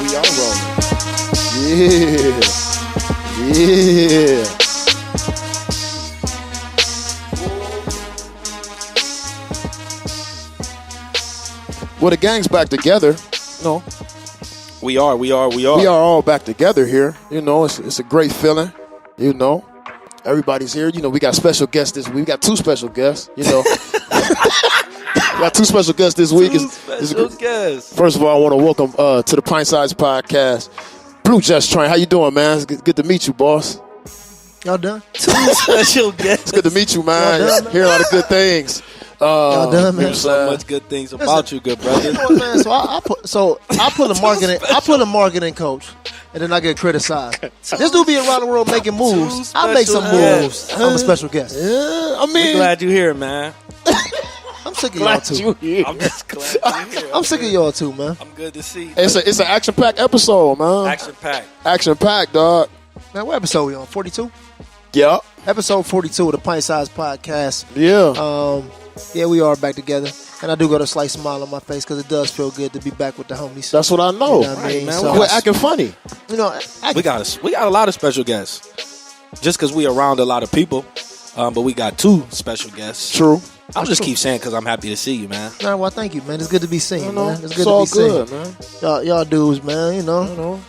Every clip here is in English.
We all rolling. Yeah. Yeah. Well, the gang's back together. No. We are. We are all back together here. You know, it's a great feeling. You know, everybody's here. You know, we got special guests this week. We got two special guests. You know, we got two special guests this week. Special guests. First of all, I want to welcome to the Pint Size Podcast, Blue Just Train. How you doing, man? It's good to meet you, boss. Y'all done? Two special guests. It's good to meet you, man. Y'all done, Hear a lot of good things. Y'all done, man? So much good things about you, good brother. You know what, man? So I put a marketing coach, and then I get criticized. This dude be around the world making moves. I make some moves. I'm a special guest. Yeah, I mean, We're glad you're here, man. I'm sick of y'all too. I'm just glad you're here. I'm sick of y'all too, man. I'm good to see you. it's an action-packed episode, man. Action-packed, dog. Man, what episode we on? 42? Yeah. Episode 42 of the Pint Size Podcast. Yeah. Yeah, we are back together. And I do got a slight smile on my face because it does feel good to be back with the homies. That's what I know. You know what I mean? Man, So- quit acting funny. You know, We got a lot of special guests. Just because we around a lot of people, but we got two special guests. True. I'll just keep saying because I'm happy to see you, man. man, well, thank you, man. It's good to be seen, man. It's good all to be good, seen. man. Y'all dudes, man, you know.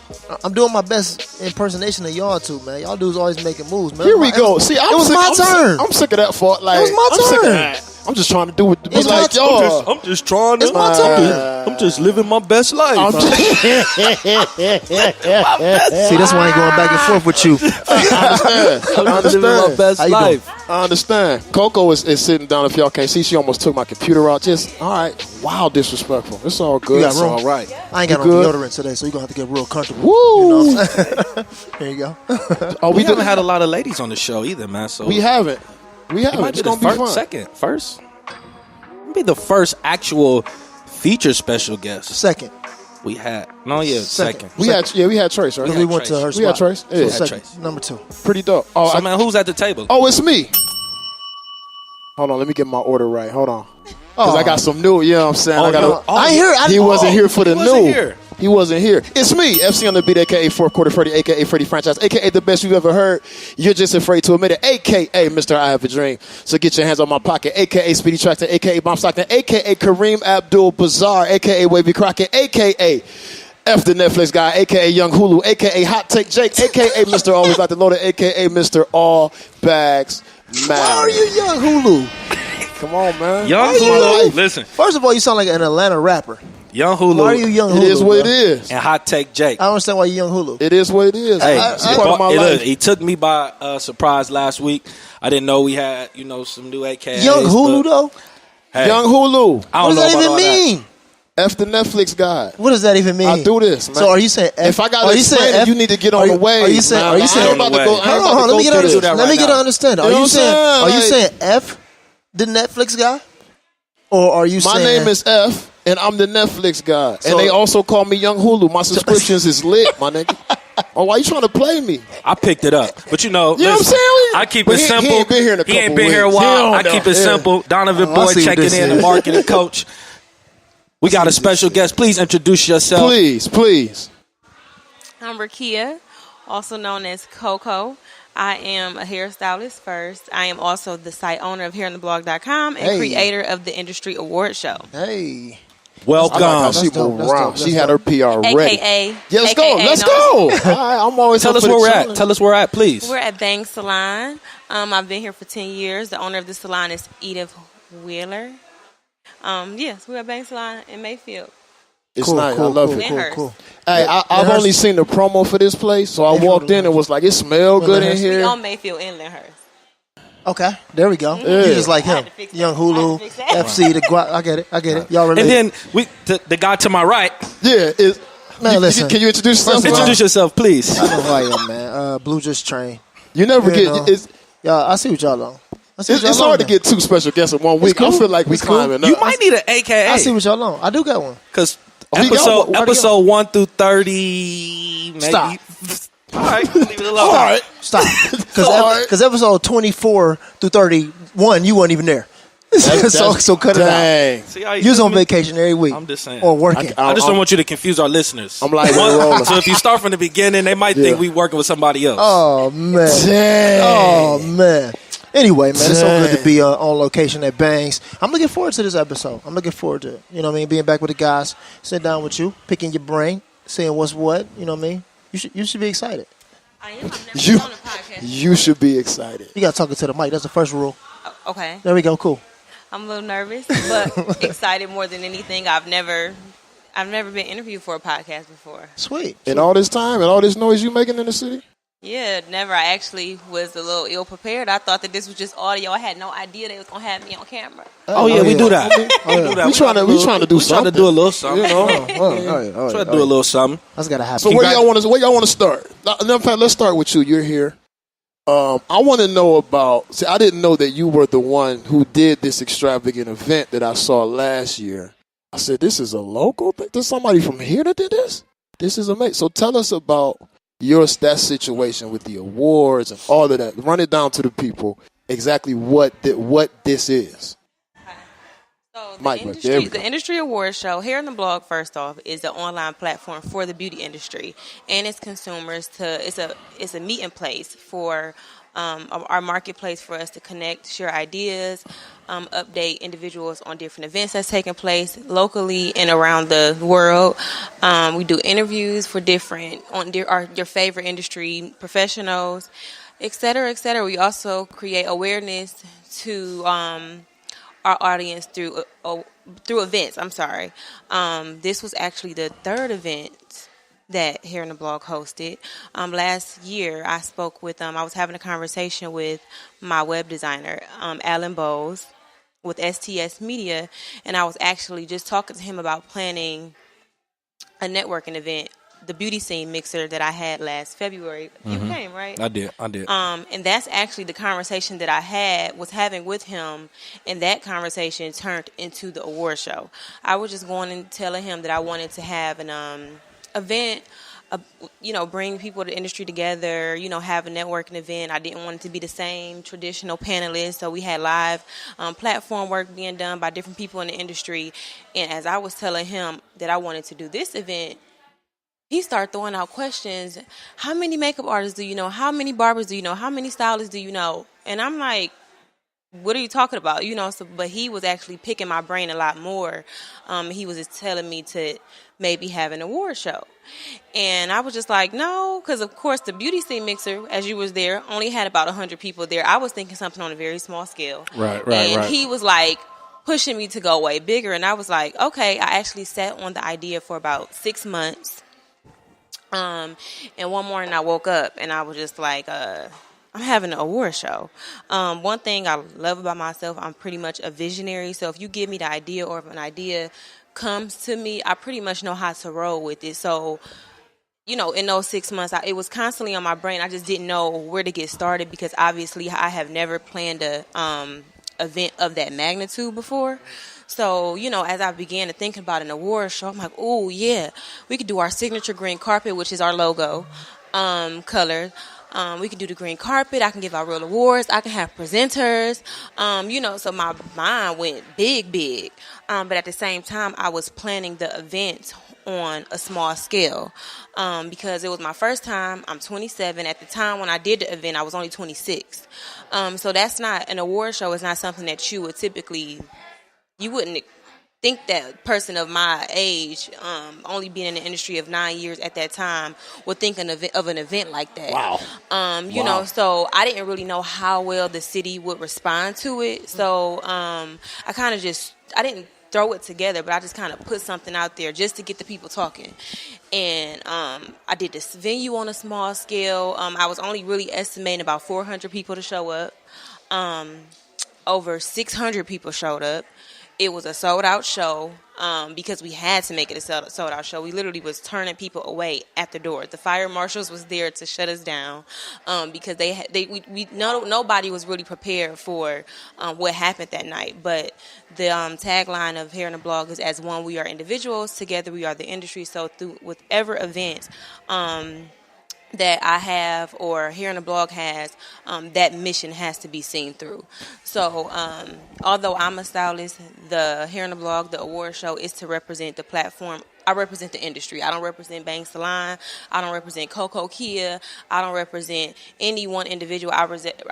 I'm doing my best impersonation of y'all two, man. Y'all dudes always making moves, man. Here we go. See, it was my turn. I'm sick of that fault. Like, It was my I'm sick of turn. that. I'm just trying to do it to be It's my like turn. y'all. I'm just trying to. It's my turn. I'm just living my best life. I'm just, See, that's why I ain't going back and forth with you. I I'm living my best How you doing? life. I understand. Coco is sitting down. If y'all can't see, she almost took my computer out. Just, all right. Wow, disrespectful. It's all good. You got It's room? all right. I ain't got no good? deodorant today, so you're going to have to get real comfortable. Woo! You know what I'm saying? There you go. Oh, We we haven't did. had a lot of ladies on the show either, man. So We haven't. We it haven't. might It's be the gonna be fun. first. Be the first actual feature special guest Second. we had. No, yeah, second. We had Trace, right? Because we went to her We spot. had Trace. So Yeah. second. Trace. Number 2. Pretty dope. Oh, So, man, who's at the table? it's me. Hold on, let me get my order right. Hold on. Because I got some new, you know what I'm saying? I got I ain't hear. He wasn't here for the he wasn't new. here. He wasn't here. It's me, FC on the beat, a.k.a. Fourth Quarter Freddy, a.k.a. Freddy Franchise, a.k.a. the best you've ever heard. You're just afraid to admit it, a.k.a. Mr. I Have a Dream. So get your hands on my pocket, a.k.a. Speedy Traxton, a.k.a. Bomb Stockton, a.k.a. Kareem Abdul-Bazaar, a.k.a. Wavy Crockett, a.k.a. F the Netflix guy, a.k.a. Young Hulu, a.k.a. Hot Take Jake, a.k.a. Mr. Always About to Load It, a.k.a. Mr. All Bags Matter. Why are you Young Hulu? Come on, man. Young Why you Hulu. like- Listen, First of all, you sound like an Atlanta rapper. Young Hulu. Why are you Young Hulu? It is what it bro? is. and Hot Take Jake. I don't understand why you Young Hulu. It is what it is. Hey, It's part of my look, life. he took me by surprise last week. I didn't know we had, some new AKAs. Young Hulu, but, though? hey, Young Hulu. I What don't does that know even about all that. mean? F the Netflix guy. What does that even mean? I do this, man. So are you saying F? If I got are to you saying explain it, F? you need to get Are on you- the way. Are you saying? man. Are you saying? I ain't about to go. I ain't Hold about on, to let me go get through an this. that Let me right get now. an understanding. Are You know you what I'm saying? saying? Are you Like- saying F, the Netflix guy, or are you My saying name is F, and I'm the Netflix guy. So- And they also call me Young Hulu. My subscriptions is lit, my nigga. Oh, why you trying to play me? I picked it up. But You know what I'm listen, saying? I keep But it he simple. ain't been here in a He ain't couple been here a weeks. while. He I don't keep know. it simple. Donovan I Boy see what checking this in, is. the marketing coach. We got a special guest. Please introduce yourself. Please. I'm Rakia, also known as Coco. I am a hairstylist first. I am also the site owner of hairandtheblog.com and Hey. creator of the Industry Award Show. Hey, Welcome. I like how she That's dope, moved that's around. dope, She that's had her PR ready. AKA. Yeah, let's go. AKA, Let's no. go. All right, I'm always Tell up us for the where we're at. challenge. Tell us where we're at, please. We're at Bangs Salon. I've been here for 10 years. The owner of the salon is Edith Wheeler. Yes, we're at Bangs Salon in Mayfield. It's cool, nice. cool, I love cool, it. cool, Lyndhurst. cool. Hey, I've Lyndhurst. only seen the promo for this place, so I Mayfield walked in and Lyndhurst. was like, it smelled good in Lyndhurst. We here. on Mayfield in Lyndhurst. Okay, there we go. Yeah. You just like I had him, to fix that. Young I had Hulu, to fix that. FC, the guap. I get it. Y'all relate. And then the guy to my right. Yeah. Man, listen. Can you introduce yourself? Introduce yourself, please. I know who I am, man. Blue Just Train. You never You get. know. It's Y'all, I see what y'all on. I see what y'all it's on hard to now. get two special guests in 1 week. cool. I feel like we It's cool. climbing You up. might need an AKA. I see what y'all on. I do got one. Because we go. episode Where we episode 1 through 30, maybe. Stop. All right, leave it alone. All right. Stop. All right. Because episode 24 through 31, you weren't even there. So cut it out. Dang. See how You was on vacation every week. I'm just saying. Or working. I just don't want you to confuse our listeners. I'm like rolling. So if you start from the beginning, they might think we working with somebody else. Oh, man. Dang. Oh, man. Anyway, man, it's so good to be on location at Bangs. I'm looking forward to this episode. I'm looking forward to it. You know what I mean? Being back with the guys, sitting down with you, picking your brain, seeing what's what. You know what I mean? You should be excited. I am. I've never been on a podcast. You should be excited. You got to talk to the mic. That's the first rule. Okay. There we go. Cool. I'm a little nervous, but excited more than anything. I've never been interviewed for a podcast before. Sweet. And all this time and all this noise you making in the city? Yeah, never. I actually was a little ill prepared. I thought that this was just audio. I had no idea they was gonna have me on camera. Oh yeah, we do that. We trying to do something. Trying to do a little something. You know? Try to do a little something. That's got to happen. So where y'all want to start? In fact, let's start with you. You're here. I want to know about. See, I didn't know that you were the one who did this extravagant event that I saw last year. I said, "This is a local thing. There's somebody from here that did this. This is amazing." So tell us about that situation with the awards and all of that. Run it down to the people exactly what this is. So Mike, the industry awards show, Hair in the Blog, first off, is the online platform for the beauty industry and its consumers. It's a meeting place for our marketplace for us to connect, share ideas, update individuals on different events that's taking place locally and around the world. We do interviews for your favorite industry professionals, et cetera, et cetera. We also create awareness to our audience through events. I'm sorry. This was actually the third event that Hair in the Blog hosted. Last year, I spoke with I was having a conversation with my web designer, Alan Bowles, with STS Media, and I was actually just talking to him about planning a networking event, the beauty scene mixer that I had last February. You came, right? I did. And that's actually the conversation that I was having with him, and that conversation turned into the award show. I was just going and telling him that I wanted to have an event, bring people of the industry together, have a networking event. I didn't want it to be the same traditional panelists, so we had live platform work being done by different people in the industry. And as I was telling him that I wanted to do this event, he started throwing out questions. How many makeup artists do you know? How many barbers do you know? How many stylists do you know? And I'm like, what are you talking about? But he was actually picking my brain a lot more. He was just telling me to maybe have an award show. And I was just like, no, because of course the beauty scene mixer, as you was there, only had about 100 people there. I was thinking something on a very small scale. Right. And he was like pushing me to go way bigger. And I was like, okay. I actually sat on the idea for about 6 months. And one morning I woke up and I was just like, I'm having an award show. One thing I love about myself, I'm pretty much a visionary. So if you give me the idea or if an idea comes to me, I pretty much know how to roll with it. So, in those 6 months, it was constantly on my brain. I just didn't know where to get started because obviously I have never planned a event of that magnitude before. So, as I began to think about an award show, I'm like, oh, yeah, we could do our signature green carpet, which is our logo color. We can do the green carpet. I can give out real awards. I can have presenters. So my mind went big. But at the same time, I was planning the event on a small scale because it was my first time. I'm 27. At the time when I did the event, I was only 26. So that's not an award show. It's not something that you would typically. You wouldn't think that person of my age, only being in the industry of 9 years at that time, would think of an event like that. Wow. So I didn't really know how well the city would respond to it. So I kind of I didn't throw it together, but I just kind of put something out there just to get the people talking. And I did this venue on a small scale. I was only really estimating about 400 people to show up. Over 600 people showed up. It was a sold-out show because we had to make it a sold-out show. We literally was turning people away at the door. The fire marshals was there to shut us down because nobody was really prepared for what happened that night. But the tagline of Hair in the Blog is, as one, we are individuals. Together, we are the industry. So through whatever events that I have or Hair in the Blog has, that mission has to be seen through. So although I'm a stylist, the Hair in the Blog, the award show, is to represent the platform. I represent the industry. I don't represent Bangs Salon. I don't represent Coco Kia. I don't represent any one individual. I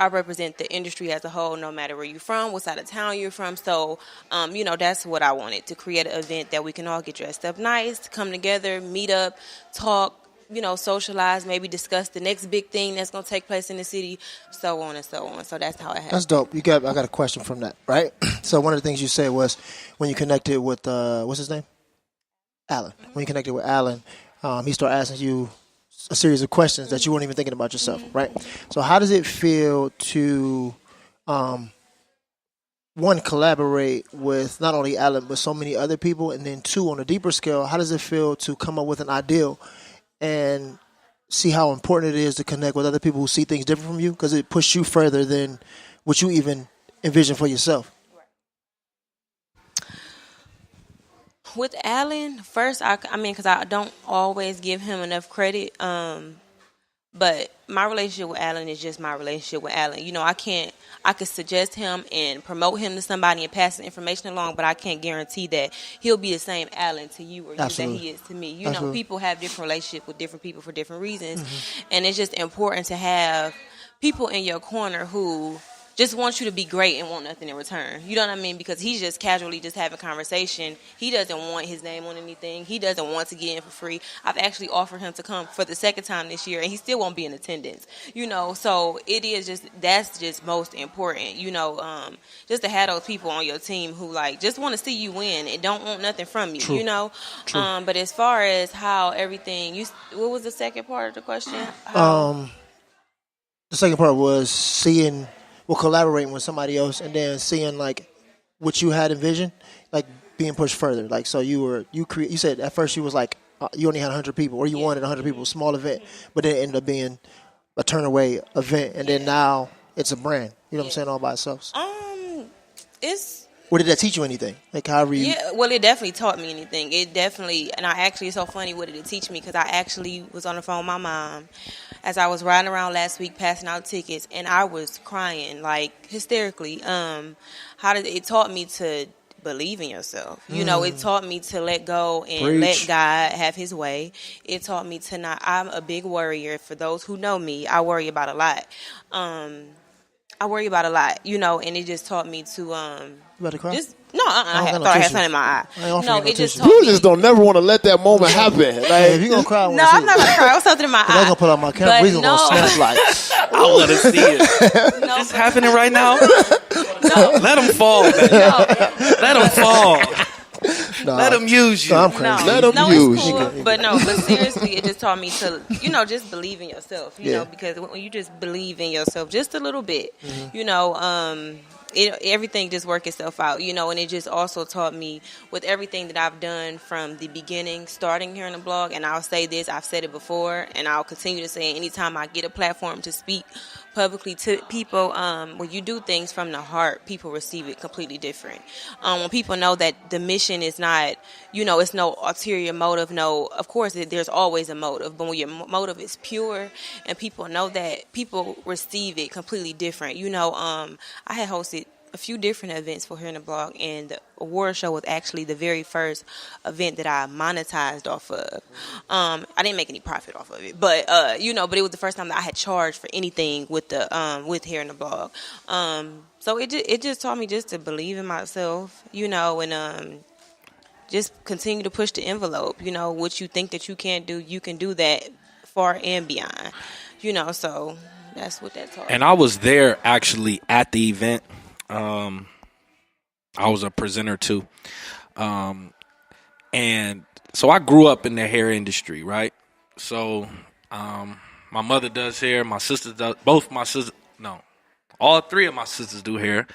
represent the industry as a whole, no matter where you're from, what side of town you're from. So, that's what I wanted, to create an event that we can all get dressed up nice, come together, meet up, talk, socialize, maybe discuss the next big thing that's going to take place in the city, so on and so on. So that's how it happened. That's dope. I got a question from that, right? So one of the things you said was when you connected with, what's his name? Alan. When you connected with Alan, he started asking you a series of questions that you weren't even thinking about yourself, right? So how does it feel to, one, collaborate with not only Alan, but so many other people? And then two, on a deeper scale, how does it feel to come up with an ideal and see how important it is to connect with other people who see things different from you? Because it pushes you further than what you even envision for yourself. With Alan, first, because I don't always give him enough credit, but my relationship with Alan is just my relationship with Alan. I could suggest him and promote him to somebody and pass the information along, but I can't guarantee that he'll be the same Alan to you or you that he is to me. People have different relationships with different people for different reasons, and it's just important to have people in your corner who just want you to be great and want nothing in return. You know what I mean? Because he's just casually just having conversation. He doesn't want his name on anything. He doesn't want to get in for free. I've actually offered him to come for the second time this year, and he still won't be in attendance. So that's just most important. Just to have those people on your team who just want to see you win and don't want nothing from you. True. True. But as far as how everything, what was the second part of the question? The second part was collaborating with somebody else, and then seeing what you had envisioned, being pushed further. So you said at first you was you only had 100 people, or you wanted 100 people, small event, but then it ended up being a turnaway event, and then now it's a brand. You know what I'm saying, all by itself. Or did that teach you anything? However you... Yeah, well, it definitely taught me anything. It's so funny, what did it teach me? Because I actually was on the phone with my mom as I was riding around last week passing out tickets, and I was crying, hysterically. It taught me to believe in yourself. It taught me to let go and let God have his way. It taught me to not... I'm a big worrier. For those who know me, I worry about a lot. And it just taught me to... You about to cry? I thought I had something in my eye. It just taught You me... just don't never want to let that moment happen. If you're going to cry, I'm not going to cry. It was something in my eye. I'm going to put out my camera. We're going to snap I want to see it. No, It's happening right now. Let him fall, man. Let him fall. Let him use you. No, I'm crazy. Let him use it's cool. you. But seriously, it just taught me to, just believe in yourself. Because when you just believe in yourself just a little bit, everything just work itself out, and it just also taught me with everything that I've done from the beginning, starting here in the blog, and I'll say this, I've said it before, and I'll continue to say it anytime I get a platform to speak publicly to people, when you do things from the heart, people receive it completely different. When people know that the mission is not, it's no ulterior motive, of course there's always a motive, but when your motive is pure and people know that, people receive it completely different. I had hosted a few different events for Hair in the Blog, and the award show was actually the very first event that I monetized off of. I didn't make any profit off of it, but but it was the first time that I had charged for anything with with Hair in the Blog. So it just taught me just to believe in myself, and just continue to push the envelope. What you think that you can't do, you can do that far and beyond. So that's what that taught me. And I was there actually at the event. I was a presenter too. And so I grew up in the hair industry, right? So my mother does hair, my sister does, all three of my sisters do hair.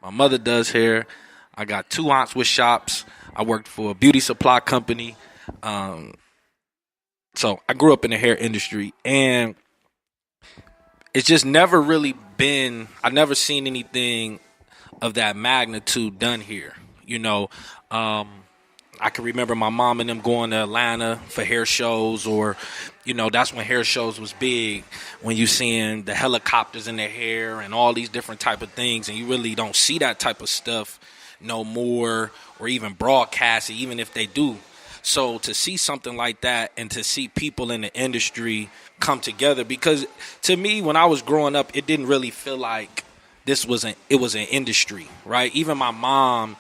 My mother does hair. I got 2 aunts with shops. I worked for a beauty supply company. So I grew up in the hair industry, and it's just never really been, I never seen anything of that magnitude done here. I can remember my mom and them going to Atlanta for hair shows, or, that's when hair shows was big, when you seeing the helicopters in their hair and all these different type of things, and you really don't see that type of stuff no more, or even broadcast it, even if they do. So to see something like that, and to see people in the industry come together, because to me, when I was growing up, it didn't really feel like it was an industry, right? Even my mom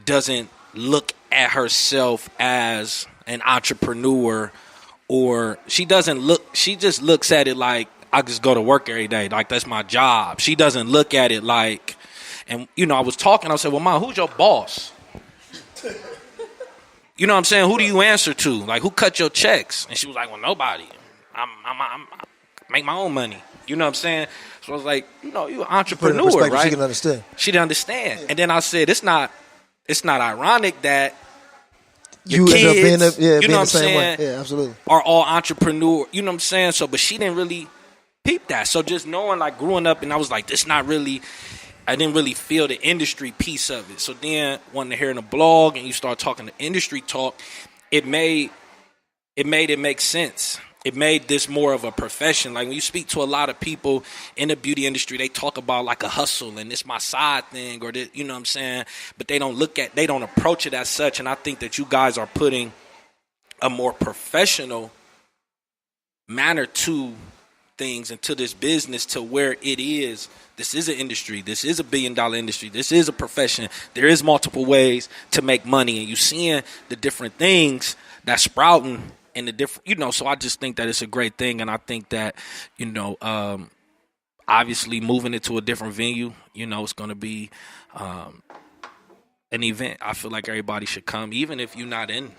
doesn't look at herself as an entrepreneur, or she just looks at it like, I just go to work every day, like that's my job. She doesn't look at it like, and I was talking, I said, well, Mom, who's your boss? You know what I'm saying? Who do you answer to? Like, who cut your checks? And she was like, well, nobody. I make my own money. You know what I'm saying? So I was like, you're an entrepreneur, right? She can understand. She didn't understand. Yeah. And then I said, it's not ironic that you kids, end up being you know what I'm saying saying, way. Yeah, absolutely, are all entrepreneur. You know what I'm saying? So, but she didn't really peep that. So just knowing, like, growing up, and I was like, this not really. I didn't really feel the industry piece of it. So then, wanting to hear in a blog, and you start talking the industry talk, it made it make sense. It made this more of a profession. Like, when you speak to a lot of people in the beauty industry, they talk about like a hustle and it's my side thing, or this, you know what I'm saying? But they don't approach it as such. And I think that you guys are putting a more professional manner to things and to this business, to where it is. This is an industry. This is $1 billion industry. This is a profession. There is multiple ways to make money, and you seeing the different things that's sprouting in the different, so I just think that it's a great thing. And I think that, obviously moving it to a different venue, it's going to be an event. I feel like everybody should come, even if you're not in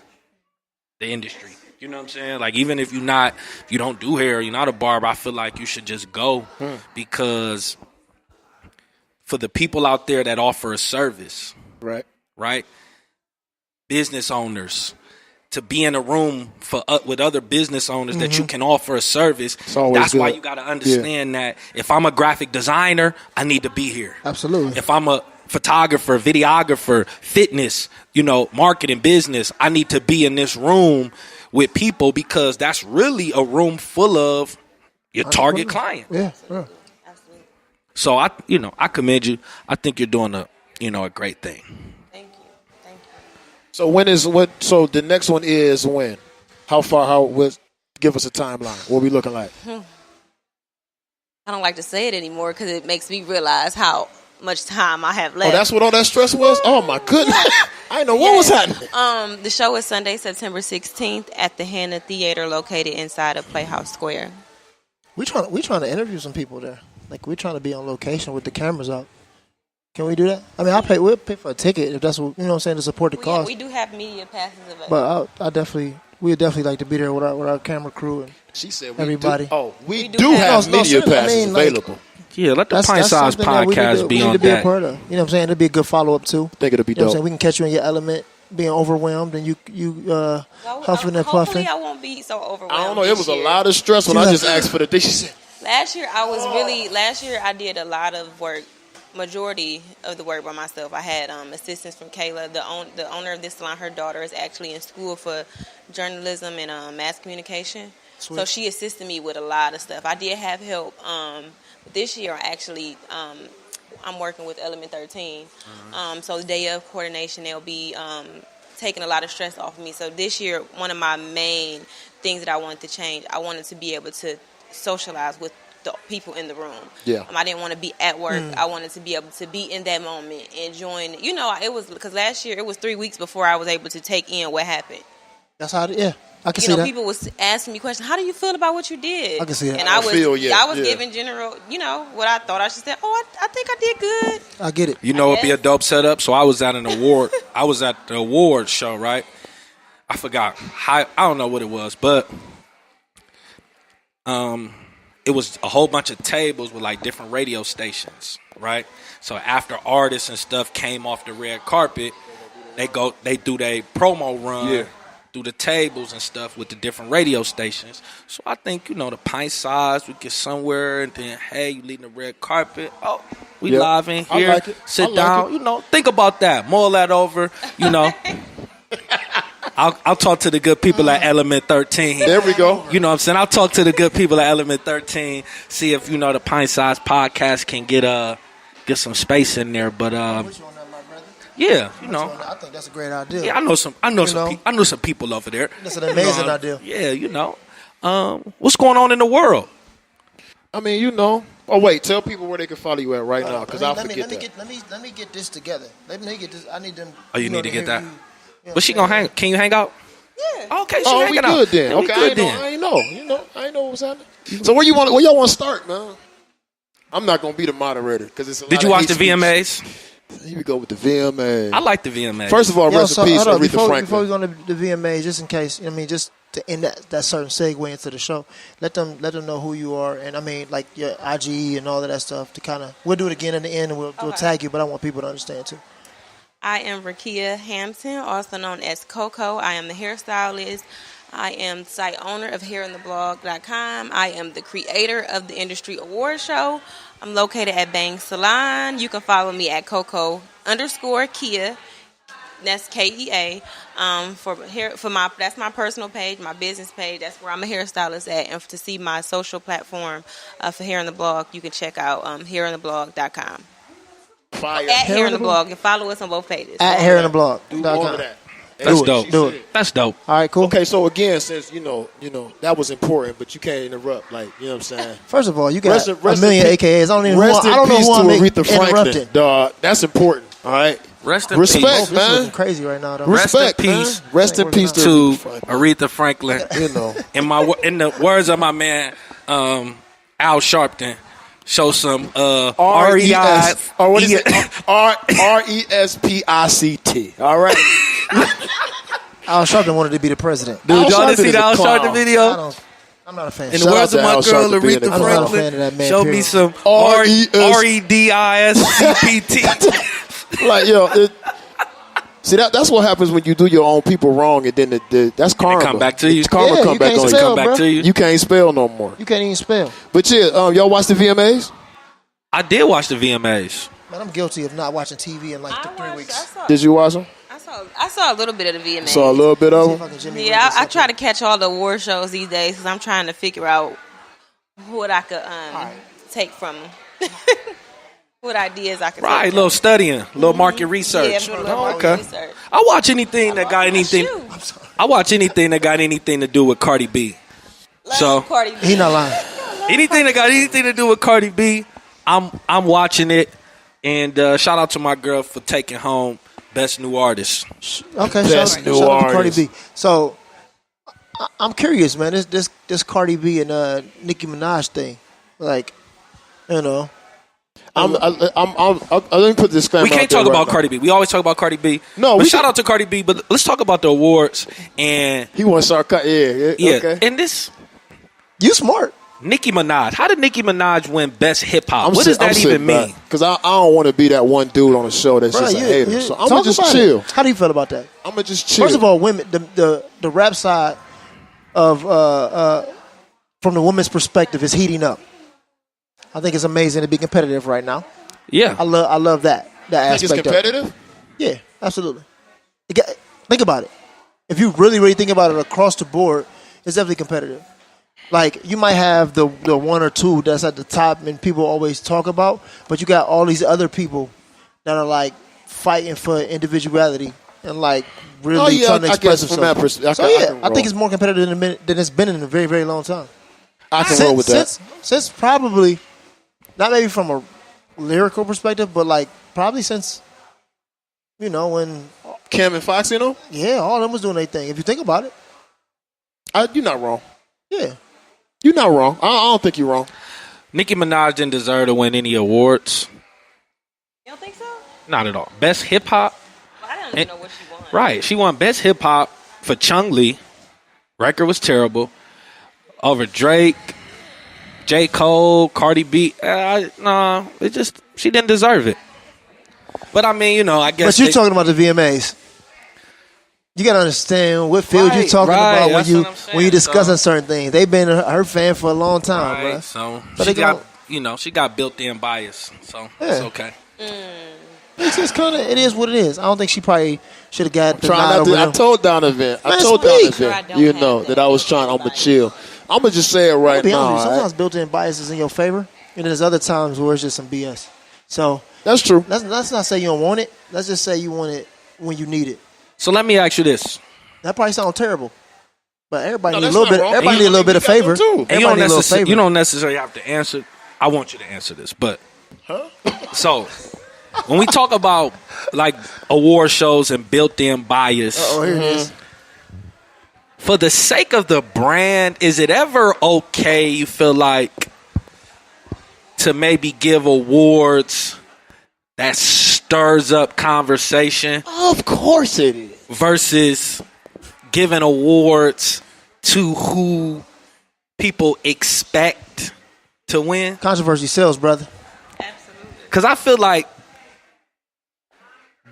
the industry. You know what I'm saying? Like, even if you don't do hair, you're not a barber, I feel like you should just go, because for the people out there that offer a service, right? Business owners, to be in a room with other business owners that you can offer a service. That's good. Why you got to understand that if I'm a graphic designer, I need to be here. Absolutely. If I'm a photographer, videographer, fitness, marketing, business, I need to be in this room with people, because that's really a room full of your target client. Yeah. Absolutely. So I commend you. I think you're doing a great thing. Thank you. So the next one is when? How far? Give us a timeline. What we looking like? I don't like to say it anymore because it makes me realize how much time I have left. Oh, that's what all that stress was? Oh my goodness. I didn't know what was happening. The show is Sunday, September 16th at the Hannah Theater, located inside of Playhouse Square. We trying to interview some people there. Like, we're trying to be on location with the cameras out. Can we do that? I mean, we'll pay for a ticket if that's what, to support the cause. Yeah, we do have media passes available. But we'd definitely like to be there with our camera crew and she said everybody. We do have media passes available. Yeah, let the Pint Size Podcast be on that. Be a part of. You know what I'm saying? It'd be a good follow-up, too. I think it'll be dope. What I'm saying? We can catch you in your element, being overwhelmed, and you huffing and puffing. Hopefully I won't be so overwhelmed. I don't know. It was a lot of stress when I just asked for the thing. She said, Last year I did a lot of work, majority of the work by myself. I had assistance from Kayla, the owner of this salon. Her daughter is actually in school for journalism and mass communication. Sweet. So she assisted me with a lot of stuff. I did have help. This year, actually, I'm working with Element 13. So the day of coordination, they'll be taking a lot of stress off of me. So this year, one of my main things that I wanted to change, I wanted to be able to socialize with the people in the room. Yeah. I didn't want to be at work. I wanted to be able to be in that moment, enjoying. It was because last year it was 3 weeks before I was able to take in what happened. That's how. I can see that. People was asking me questions. How do you feel about what you did? I can see that. And I was giving general, what I thought I should say. Oh, I think I did good. I get it. It would be a dope setup. So I was at an award. I was at the award show, right? I forgot. I don't know what it was, but it was a whole bunch of tables with like different radio stations, right? So after artists and stuff came off the red carpet, they do their promo run through the tables and stuff with the different radio stations. So I think, the Pint Size, we get somewhere and then, hey, you leading the red carpet. Oh, we live in here. I like it. Sit down. Think about that. Mull that over, I'll talk to the good people at Element 13. There we go. You know what I'm saying? I'll talk to the good people at Element 13. See if the Pint Size Podcast can get some space in there. But yeah, I think that's a great idea. Yeah, I know some people over there. That's an amazing idea. Yeah, what's going on in the world? I mean, Oh wait, tell people where they can follow you at right now, because I'll forget that. Let me get this together. Let me get this. I need them. Oh, you need to get that. But she gonna hang? Can you hang out? Yeah. Okay, she hanging out. We good then. Okay, I ain't know. I ain't know what's happening. So where y'all want to start, man? I'm not gonna be the moderator because it's. Did you watch the VMAs? Here we go with the VMAs. I like the VMAs. First of all, rest in peace, Aretha Franklin. Before we go to the VMAs, just in case, just to end that certain segue into the show, let them know who you are, and like your IG and all of that stuff. To kind of, we'll do it again in the end, and we'll tag you. But I want people to understand too. I am Rakia Hampton, also known as Coco. I am the hairstylist. I am the site owner of hairintheblog.com. I am the creator of the Industry Award Show. I'm located at Bangs Salon. You can follow me at Coco_Kia. That's KEA. That's my personal page, my business page. That's where I'm a hairstylist at. And to see my social platform for Hair in the Blog, you can check out hairintheblog.com. Fire. At Hair in the Blog, and follow us on both pages. At hairintheblog.com. Do all of that. That's dope. Do it. That's dope. All right, cool. Okay, so again, since that was important, but you can't interrupt, what I'm saying. First of all, you got Rest a million AKAs. I don't know who I'm Aretha Franklin, interrupting. dog. That's important. All right. Rest in Respect, peace. This man. looking crazy right now, though. Respect, in peace. man. Rest in peace to Franklin. Aretha Franklin. In the words of my man Al Sharpton, show some RES or what is it? RESPICT. All right. Al Sharpton wanted to be the president. Dude, y'all didn't see the Sharpton Al is a clown. Sharpton video? I'm not a fan. In the words of my Al girl Sharpton being a Aretha clown. I'm not a fan of that Franklin, man, show period. me some REDISCPT. Like, see, that's what happens when you do your own people wrong, and then that's karma. come back to you. It's karma Yeah, come you back can't on spell, you. Come back bro. to you. You can't spell no more. You can't even spell. But yeah, y'all watch the VMAs? I did watch the VMAs. Man, I'm guilty of not watching TV in like 3 weeks. Did you watch them? I saw a little bit of the VMAs. Saw a little bit of them? Fucking Jimmy Yeah, Riggins I try to catch all the award shows these days because I'm trying to figure out what I could take from them. What ideas I could take. Right, a little studying, a little market research. Yeah, a little market Okay. research. I watch anything that got anything. I watch anything that got anything to do with Cardi B. So Cardi B. He not lying. anything that got anything to do with Cardi B, I'm watching it. And shout out to my girl for taking home Best New Artist. Okay, Best shout new out to Cardi artist. B. So I'm curious, man. This Cardi B and Nicki Minaj thing, like, Let me put this disclaimer. We can't talk about Cardi B. We always talk about Cardi B. No, but shout out to Cardi B. But let's talk about the awards. And He wants to start yeah, Okay. and this you smart. Nicki Minaj. How did Nicki Minaj win Best Hip Hop? What does that even mean? Because I don't want to be that one dude on the show that's just a hater. So I'm talk gonna just about chill. it. How do you feel about that? I'm gonna just chill. First of all, women, the rap side of from the women's perspective is heating up. I think it's amazing to be competitive right now. Yeah. I love that think it's aspect of it. competitive. Yeah, absolutely. Think about it. If you really think about it across the board, it's definitely competitive. Like, you might have the one or two that's at the top and people always talk about, but you got all these other people that are like fighting for individuality and like really trying to express from that themselves. perspective. I think it's more competitive than it's been in a very, very long time. I can roll with that. Since probably, not maybe from a lyrical perspective, but like probably since, when Kim and Fox, all of them was doing their thing. If you think about it. you're not wrong. Yeah. You're not wrong. I don't think you're wrong. Nicki Minaj didn't deserve to win any awards. You don't think so? Not at all. Best Hip Hop. Well, I don't even know what she won. Right. She won Best Hip Hop for Chung Lee. Record was terrible. Over Drake, J. Cole, Cardi B. No, she didn't deserve it. But I mean, I guess. But you're talking about the VMAs. You gotta understand what field you're talking about when you discussing certain things. They've been her fan for a long time, bro. So But she got built-in bias. So it's okay. It's just kind of, it is what it is. I don't think she probably should have got the Trying nod not over to, I them. told Donovan. I Man, told speak. Sure, I Donovan, don't you have know, that I was trying. I'm going to chill. I'm going to just say it right I'll be honest now. with you, all sometimes right? built-in biases in your favor, and then there's other times where it's just some BS. So That's true. let's not say you don't want it. Let's just say you want it when you need it. So let me ask you this. That probably sounds terrible, but everybody No, need a that's little not bit. wrong. Everybody And need a little bit of you got favor. them too. And Everybody need a little favor. you don't necessarily have to answer. I want you to answer this, but so when we talk about like award shows and built-in bias, Oh, here it is. for the sake of the brand, is it ever okay, you feel like, to maybe give awards that stirs up conversation Of course it is. versus giving awards to who people expect to win? Controversy sells, brother. Absolutely. Because I feel like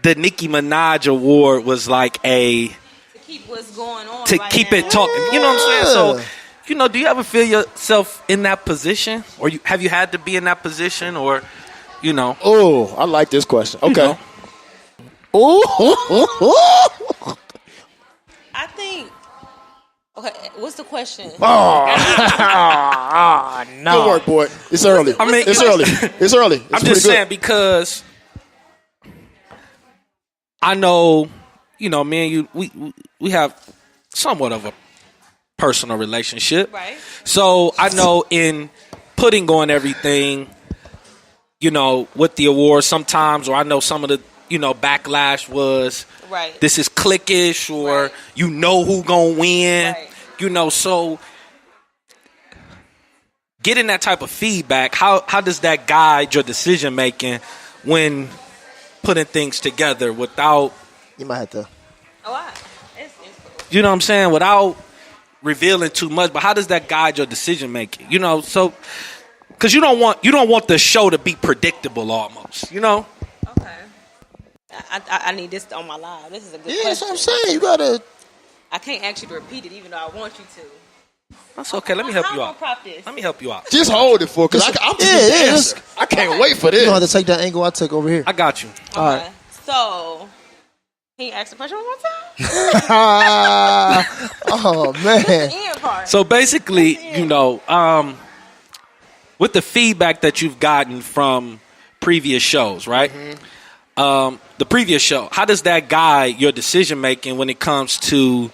the Nicki Minaj award was like a To keep what's going on. to right keep now. it talking. You know what I'm saying? So, Yeah. you know, do you ever feel yourself in that position, or have you had to be in that position, or you know? Oh, I like this question. you Okay. know. Oh, I think. Okay, what's the question? good work, boy. It's early. I mean, it's early. It's early. It's I'm pretty just good. saying because I know, you know, me and you, we have somewhat of a personal relationship, Right. So I know in putting on everything, you know, with the awards sometimes, or I know some of the, you know, backlash was Right. this is cliquish, or Right. you know who gonna win, Right. you know. So getting that type of feedback, how does that guide your decision making when putting things together without, You might have to. It's cool. you know what I'm saying, without revealing too much? But how does that guide your decision making? You know, so because you don't want the show to be predictable almost, you know. Okay. I need this on my live. This is a good Yeah, that's question. what I'm saying. You gotta. I can't ask you to repeat it, even though I want you to. That's okay. Let me help How you I'm out. gonna prop this? Let me help you out. Just hold it for, because I'm just Yeah, the yeah, answer. I can't wait for You this. don't have to take that angle I took over here. I got you. All right. So, can you ask the question one more time? Oh man. The end part. So basically, you know, with the feedback that you've gotten from previous shows, right? The previous show, how does that guide your decision making when it comes to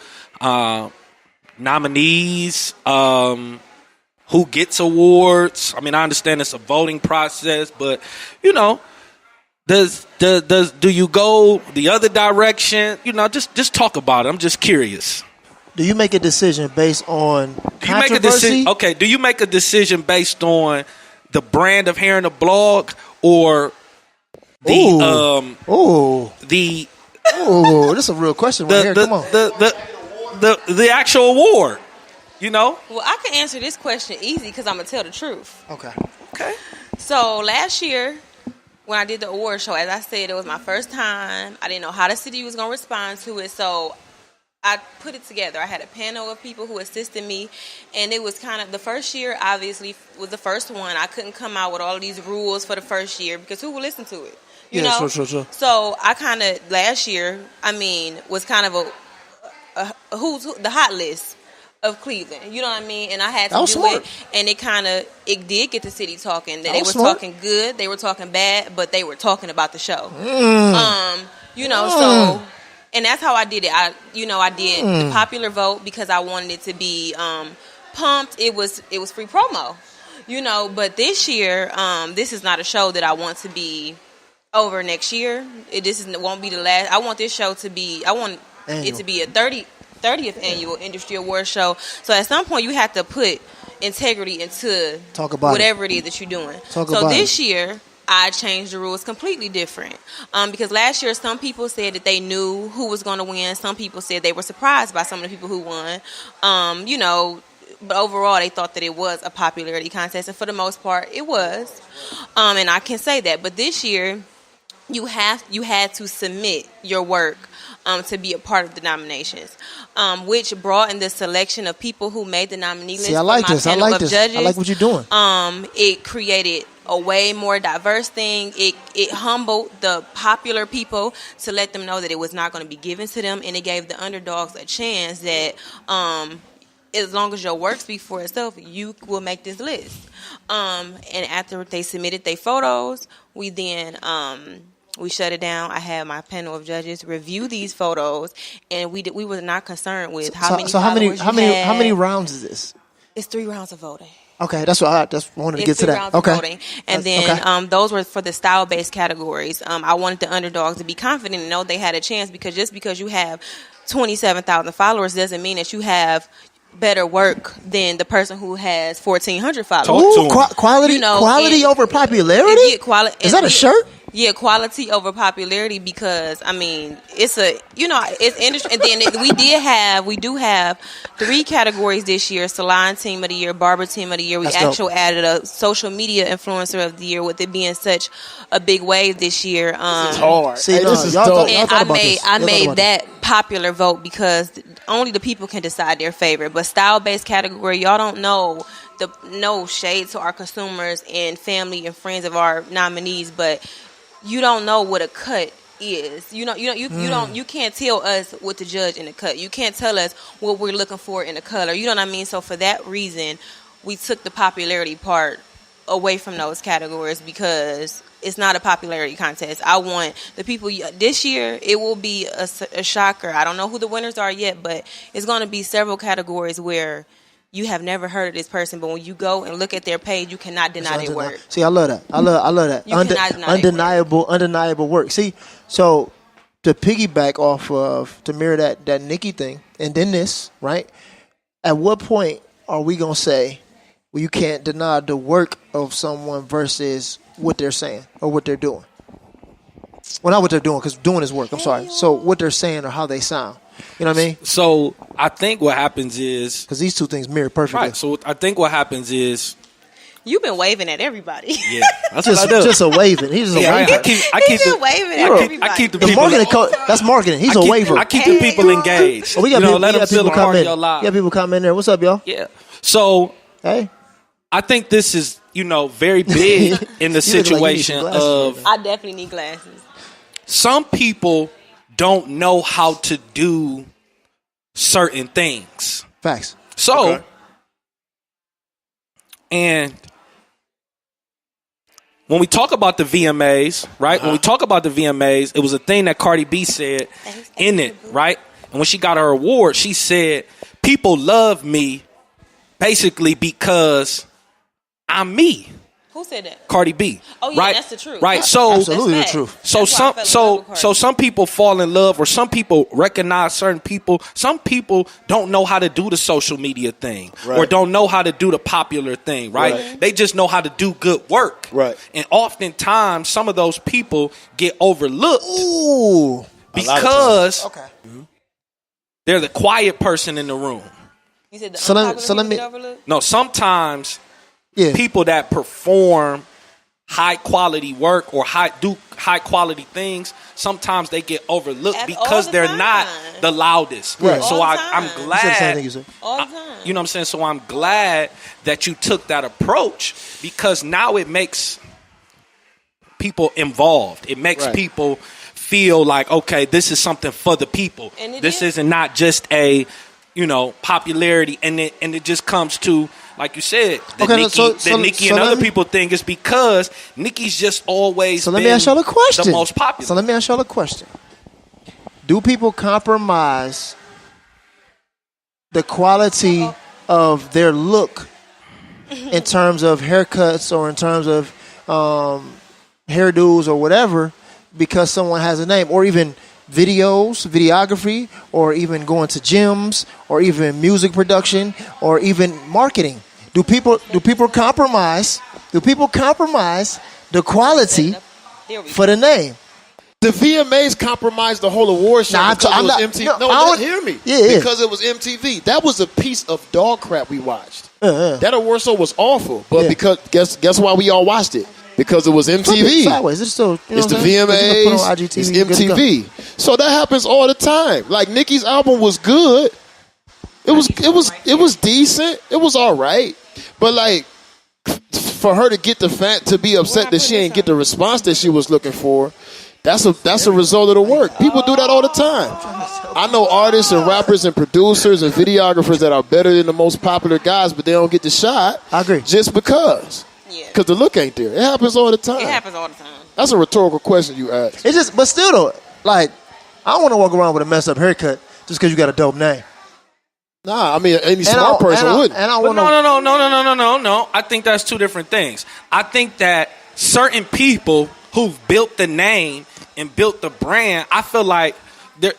nominees, who gets awards? I mean, I understand it's a voting process, but you know, do you go the other direction? You know, just talk about it. I'm just curious. Do you make a decision based on Do you make a controversy? decision? Okay. Do you make a decision based on the brand of hair in the blog, or the Ooh. the Ooh, this is a real question right here. the, Come on. the actual award? You know. Well, I can answer this question easy because I'm gonna tell the truth. Okay. Okay. So last year, when I did the award show, as I said, it was my first time. I didn't know how the city was gonna respond to it, so I put it together. I had a panel of people who assisted me, and it was kind of the first year. Obviously, was the first one. I couldn't come out with all of these rules for the first year because who would listen to it? You know. Sure. So I kind of last year, was kind of a who's the hot list of Cleveland. You know what I mean? And I had to That do was smart. it, and it did get the city talking. They was were smart. talking good, they were talking bad, but they were talking about the show. So. And that's how I did it. I did the popular vote because I wanted it to be pumped. It was free promo, But this year, this is not a show that I want to be over next year. Won't be the last. I want this show to be. I want it to be a 30th annual industry award show. So at some point, you have to put integrity into whatever it is that you're doing. So this year, I changed the rules completely different. Because last year, some people said that they knew who was going to win. Some people said they were surprised by some of the people who won. But overall, they thought that it was a popularity contest. And for the most part, it was. And I can say that. But this year, you had to submit your work to be a part of the nominations, which brought in the selection of people who made the nominee list. See, I like this. I like this. Judges. I like what you're doing. It created a way more diverse thing. It humbled the popular people to let them know that it was not going to be given to them, and it gave the underdogs a chance that as long as your work speaks for itself, you will make this list. And after they submitted their photos, we then we shut it down. I had my panel of judges review these photos, and we were not concerned with how many. So how many rounds is this? It's 3 rounds of voting. Okay, that's what I just wanted to get to that. Okay, voting. And then those were for the style-based categories. I wanted the underdogs to be confident and know they had a chance, because just because you have 27,000 followers doesn't mean that you have better work than the person who has 1,400 followers. Ooh, quality over popularity? Is that a shirt? Yeah, quality over popularity, because I mean it's industry. And then we do have 3 categories this year: salon team of the year, barber team of the year. We added a social media influencer of the year, with it being such a big wave this year. It's hard. See, this is dope. And I made that popular vote because only the people can decide their favorite. But style-based category, y'all don't know. No shade to our consumers and family and friends of our nominees, but you don't know what a cut is. You can't tell us what to judge in a cut. You can't tell us what we're looking for in a color. You know what I mean? So for that reason, we took the popularity part away from those categories, because it's not a popularity contest. I want the people this year. It will be a shocker. I don't know who the winners are yet, but it's going to be several categories where you have never heard of this person, but when you go and look at their page, you cannot deny their work. See, I love that. I love that. Undeniable work. See, so to piggyback off of, to mirror that Nikki thing, and then this, right? At what point are we gonna say, well, you can't deny the work of someone versus what they're saying or what they're doing? Well, not what they're doing, because doing is work. I'm sorry. So what they're saying or how they sound. You know what I mean? So I think what happens is, because these two things mirror perfectly. Right. So I think what happens is, you've been waving at everybody. Yeah, that's what I do. Just a waving. He's just a waver. He's just waving at everybody. I keep the people. That's marketing. He's a waver. I keep the people engaged. We got people come in. Yeah, people come in there. What's up, y'all? Yeah. So hey, I think this is very big in the situation of. I definitely need glasses. Some people don't know how to do certain things. Facts. So, and when we talk about the VMAs, right? When we talk about the VMAs, it was a thing that Cardi B said in it, right? And when she got her award, she said, people love me basically because I'm me. Who said that? Cardi B. Oh yeah, right? That's the truth. Right. So absolutely the truth. So some people fall in love, or some people recognize certain people. Some people don't know how to do the social media thing, or don't know how to do the popular thing. Right? They just know how to do good work. Right. And oftentimes, some of those people get overlooked. Ooh. Because they're the quiet person in the room. You said the overlooked? No, sometimes. Yeah. People that perform high quality work or do high quality things, sometimes they get overlooked because they're not the loudest. Right. So I'm glad. All the time. You know what I'm saying? So I'm glad that you took that approach, because now it makes people involved. It makes people feel like, okay, this is something for the people. This isn't not just a popularity, and it just comes to, like you said, Nikki and other people think it's because Nikki's just always let me ask y'all a question. The most popular. So let me ask y'all a question. Do people compromise the quality of their look in terms of haircuts or in terms of hairdos or whatever because someone has a name, or even videography, or even going to gyms, or even music production, or even marketing? Do people compromise? Do people compromise the quality for the name? The VMAs compromised the whole award show because it was MTV. Hear me. Yeah. Because it was MTV. That was a piece of dog crap we watched. That award show was awful. But because guess why we all watched it? because it was MTV. Sideways. It's still, It's the VMAs. It's MTV. So that happens all the time. Like Nicki's album was good. It was decent. It was all right. But like for her to get to be upset that she ain't get the response that she was looking for, that's a result of the work. People do that all the time. I know artists and rappers and producers and videographers that are better than the most popular guys, but they don't get the shot. I agree. Just because. Yeah. Because the look ain't there. It happens all the time. It happens all the time. That's a rhetorical question you ask. It's just, but still though, like, I don't want to walk around with a messed up haircut just because you got a dope name. Nah, I mean, any smart person wouldn't. No. I think that's two different things. I think that certain people who've built the name and built the brand, I feel like they're,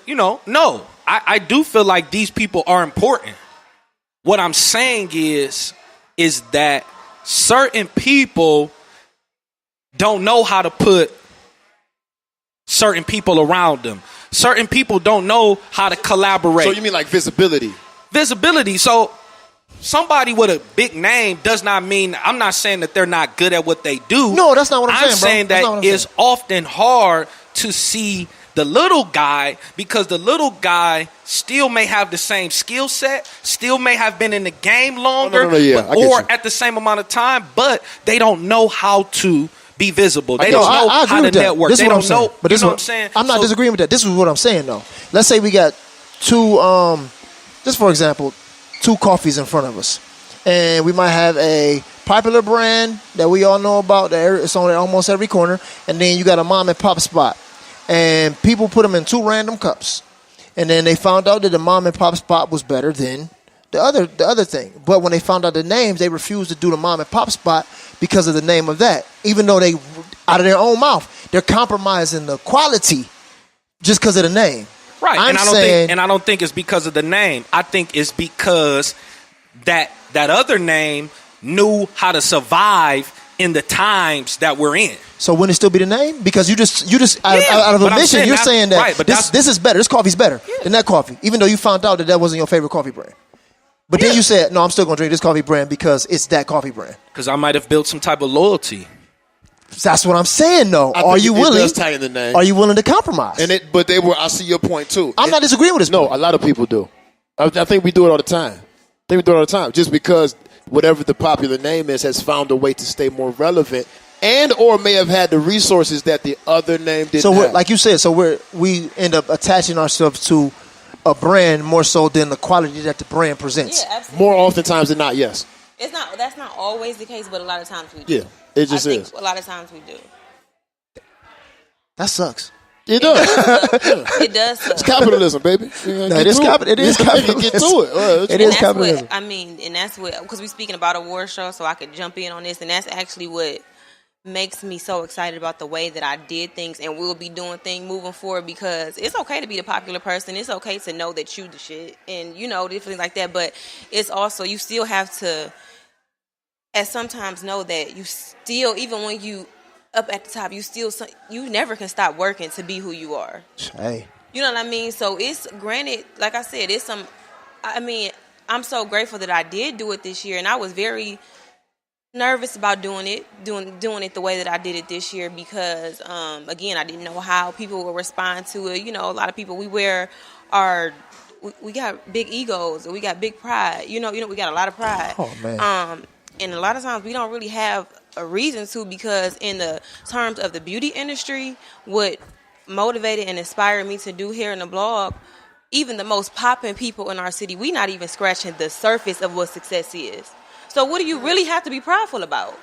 I do feel like these people are important. What I'm saying is that certain people don't know how to put certain people around them. Certain people don't know how to collaborate. So you mean like visibility? Visibility. So somebody with a big name does not mean, I'm not saying that they're not good at what they do. No, that's not what I'm saying, bro. I'm saying that it's often hard to see the little guy because the little guy still may have the same skill set, still may have been in the game longer, or at the same amount of time, but they don't know how to be visible. They don't know how to network. They don't know. But this is what I'm saying. I'm not disagreeing with that. This is what I'm saying, though. Let's say we got two, just for example, two coffees in front of us. And we might have a popular brand that we all know about. That it's on almost every corner. And then you got a mom and pop spot. And people put them in two random cups. And then they found out that the mom and pop spot was better than the other thing. But when they found out the names, they refused to do the mom and pop spot because of the name of that. Even though they, out of their own mouth, they're compromising the quality just because of the name. Right. And I don't think it's because of the name. I think it's because that other name knew how to survive in the times that we're in. So wouldn't it still be the name? Because you just out of admission, you're saying that right, this is better. This coffee's better than that coffee, even though you found out that wasn't your favorite coffee brand. But then you said, no, I'm still going to drink this coffee brand because it's that coffee brand. Because I might have built some type of loyalty. That's what I'm saying, though. Are you willing? Tie in the name. Are you willing to compromise? But they were. I see your point too. I'm not disagreeing with this. No, a lot of people do. I think we do it all the time. Just because whatever the popular name is has found a way to stay more relevant, and or may have had the resources that the other name didn't. So, have. Like you said, we end up attaching ourselves to a brand more so than the quality that the brand presents. Yeah, absolutely. More oftentimes than not, yes. That's not always the case, but a lot of times we do. Yeah, it just is. A lot of times we do. That sucks. It does. It does suck. It's capitalism, baby. It is capitalism. Get to it. It is capitalism. And that's what, because we're speaking about award show, so I could jump in on this, and that's actually what makes me so excited about the way that I did things and will be doing things moving forward, because it's okay to be the popular person. It's okay to know that you the shit and, different things like that. But it's also, you still have to, and sometimes know that you still, even when you up at the top, you never can stop working to be who you are. Hey. You know what I mean? So it's, granted, like I said, I'm so grateful that I did do it this year, and I was very nervous about doing it the way that I did it this year because, again, I didn't know how people would respond to it. A lot of people, we got big egos, or we got big pride. We got a lot of pride. Oh, man. And a lot of times we don't really have a reason to, because in the terms of the beauty industry, what motivated and inspired me to do hair in the blog, even the most popping people in our city, we not even scratching the surface of what success is. So what do you really have to be prideful about?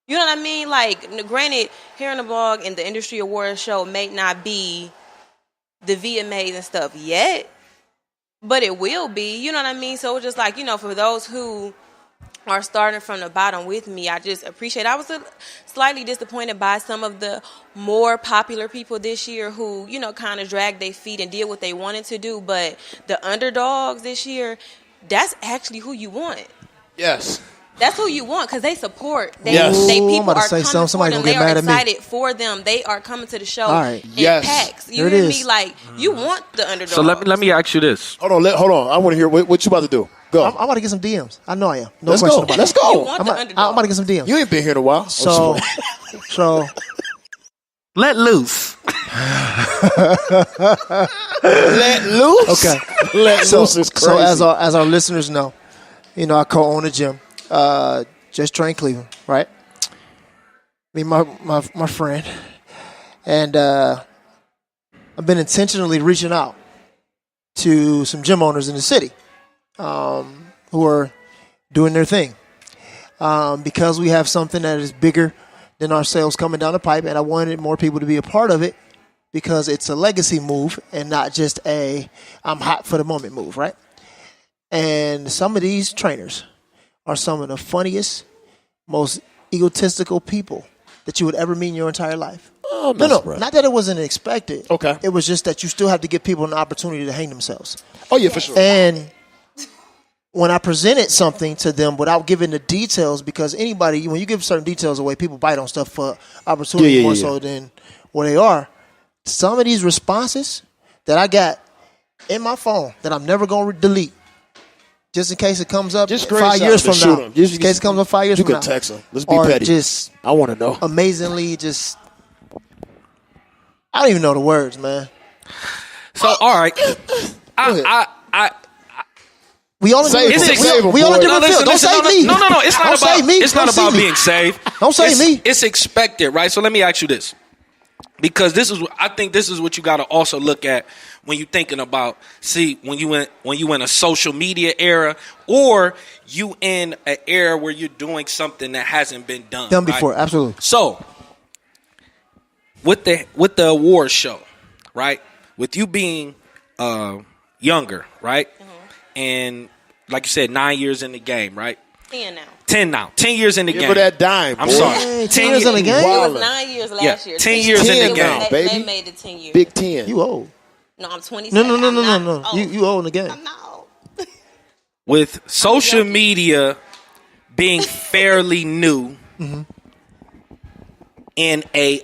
You know what I mean? Like, granted, Hair in the Blog and the Industry Awards show may not be the VMAs and stuff yet, but it will be. You know what I mean? So it's just like, for those who are starting from the bottom with me, I just appreciate it. I was slightly disappointed by some of the more popular people this year who, kind of dragged their feet and did what they wanted to do. But the underdogs this year, that's actually who you want. Yes. That's who you want because they support. They Yes. people I'm about to are say coming something. Somebody for them. gonna They get are mad at me. excited for them. They are coming to the show All right. in Yes. packs. You There it hear is. me? Like you want the underdog. So let me ask you this. Hold on. I want to hear what you about to do. Go. I'm about to get some DMs. I know I am. No Let's question go. about Let's it. go. You want I'm the about, underdog. I'm about to get some DMs. You ain't been here in a while. So Let loose. let loose. okay. Let loose is crazy. So as our listeners know, I co-own a gym, Just Train Cleveland, right? Me, my friend, and I've been intentionally reaching out to some gym owners in the city, who are doing their thing, because we have something that is bigger than ourselves coming down the pipe, and I wanted more people to be a part of it because it's a legacy move and not just a I'm hot for the moment move, right? And some of these trainers are some of the funniest, most egotistical people that you would ever meet in your entire life. Oh, No, bro. not that it wasn't expected. Okay. It was just that you still have to give people an opportunity to hang themselves. Oh yeah, for sure. And when I presented something to them without giving the details, because anybody, when you give certain details away, people bite on stuff for opportunity more so than where they are. Some of these responses that I got in my phone that I'm never going to delete, just in case it comes up Just 5 years from now. Just in case it comes up 5 years you from can now. text them. Let's be Or petty. just I want to know. amazingly, I don't even know the words, man. So all right. We all in Save different him. fields. Save him, We all in boy. different fields. Don't save me. No. It's not Don't about save me. It's not Don't about see me. being saved. Don't save me. It's expected, right? So let me ask you this, because I think this is what you got to also look at when you're thinking about. See, when you in a social media era, or you in an era where you're doing something that hasn't been done Before, absolutely. So with the award show, right? With you being younger, right? And like you said, 9 years in the game, right? 10 now. 10 now. 10 years in the Give game. her that dime. I'm boy. sorry. Hey, 10 years in the game? It Wildin'. was 9 years last year. 10 years in the game, They baby. made it 10 years. Big 10. You old. No, I'm 27. No. I'm not old. You old in the game. I'm not old. With social media being fairly new in a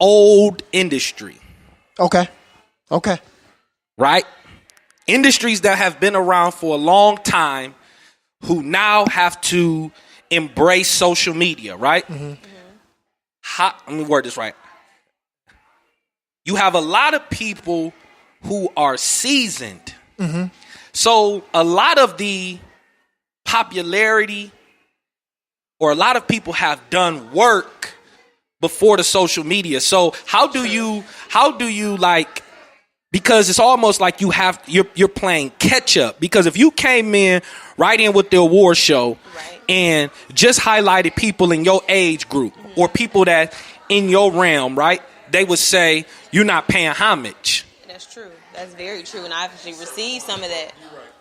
old industry, Okay. right? Industries that have been around for a long time who now have to embrace social media, right? Let me word this right. You have a lot of people who are seasoned. So a lot of the popularity, or a lot of people have done work before the social media. So how do you like, because it's almost like you're playing catch up, because if you came in right in with the award show and just highlighted people in your age group or people that in your realm, right, they would say you're not paying homage. That's true. That's very true. And I've actually received some of that.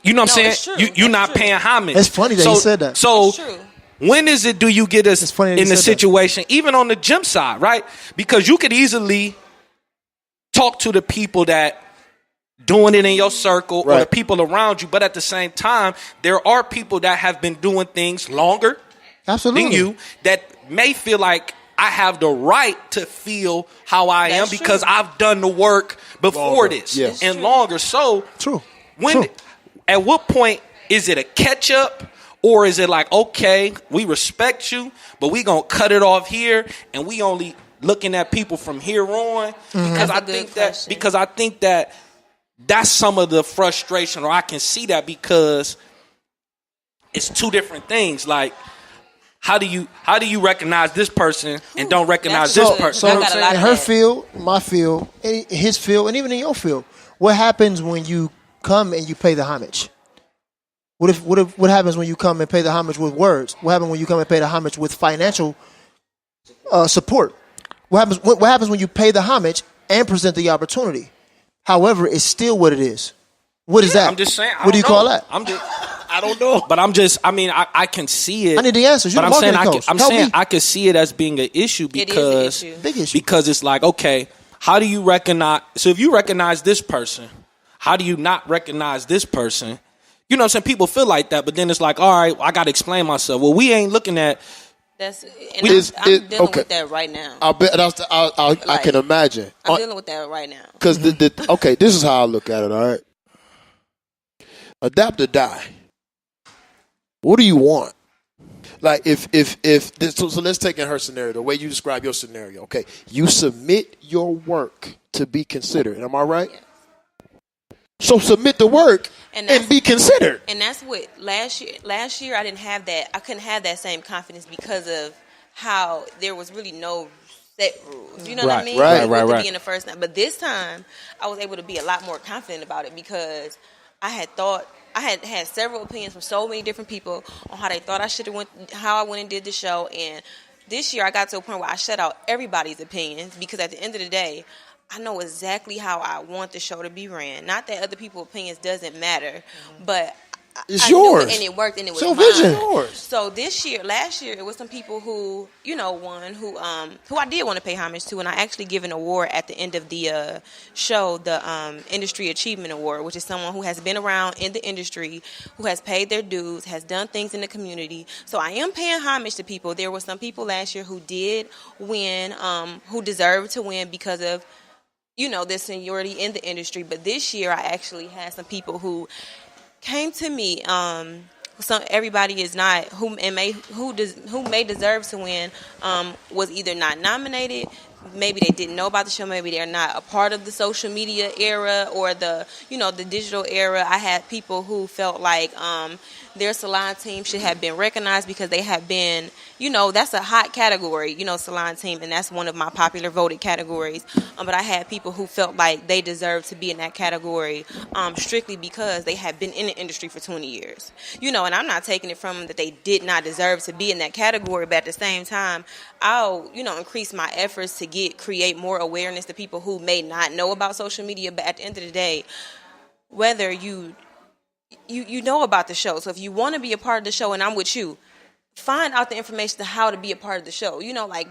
You know what I'm it's saying? true. You're It's not true. paying homage. It's funny that you said that. So It's true. when is it do you get us It's funny that in you the said that. situation, even on the gym side, right? Because you could easily talk to the people that doing it in your circle or the Right. people around you, but at the same time, there are people that have been doing things longer Absolutely. than you that may feel like I have the right to feel how I am That's because true. I've done the work before Longer, this yes. and longer. So True. at what point is it a catch up, or is it like, okay, we respect you, but we gonna cut it off here and we only looking at people from here on? Because That's a I good think question. that that's some of the frustration, or I can see that, because it's two different things. Like, how do you recognize this person and don't recognize That's this good. person? I You know what got I'm a lot saying? In of her that. field, my field, his field, and even in your field, what happens when you come and you pay the homage? What happens when you come and pay the homage with words? What happens when you come and pay the homage with financial support? What happens when you pay the homage and present the opportunity? However, it's still what it is. What is that? I'm just saying. What do you call that? I don't know. But I can see it. I need the answers. You're But the I'm saying marketing coach. I'm Help saying me. I could see it as being an issue It is an because issue. Big issue. because it's like, okay, how do you recognize? So if you recognize this person, how do you not recognize this person? You know what I'm saying? People feel like that, but then it's like, all right, I got to explain myself. Well, we ain't looking at. I'm dealing with that right now. I can imagine. I'm dealing with that right now. Because this is how I look at it. All right, adapt or die. What do you want? Like if this, so let's take in her scenario, the way you describe your scenario. Okay, you submit your work to be considered. Am I right? Yeah. So submit the work and be considered. And that's what last year I didn't have that. I couldn't have that same confidence because of how there was really no set rules. You know what I mean? Right. To be in the first night. But this time I was able to be a lot more confident about it because I had several opinions from so many different people on how they thought I should have how I went and did the show. And this year I got to a point where I shut out everybody's opinions because at the end of the day, I know exactly how I want the show to be ran. Not that other people's opinions doesn't matter, but it's yours. And it worked, and it was so mine. Vision. Yours. So last year, it was some people who, who I did want to pay homage to, and I actually give an award at the end of the show, the Industry Achievement Award, which is someone who has been around in the industry, who has paid their dues, has done things in the community. So I am paying homage to people. There were some people last year who did win, who deserved to win because of their seniority in the industry. But this year, I actually had some people who came to me. Everybody is not who may deserve to win was either not nominated. Maybe they didn't know about the show. Maybe they're not a part of the social media era or the digital era. I had people who felt like their salon team should have been recognized because they have been, that's a hot category, salon team, and that's one of my popular voted categories. But I had people who felt like they deserved to be in that category strictly because they had been in the industry for 20 years. And I'm not taking it from them that they did not deserve to be in that category, but at the same time, I'll, increase my efforts to create more awareness to people who may not know about social media. But at the end of the day, whether you know about the show. So if you want to be a part of the show and I'm with you, find out the information to how to be a part of the show.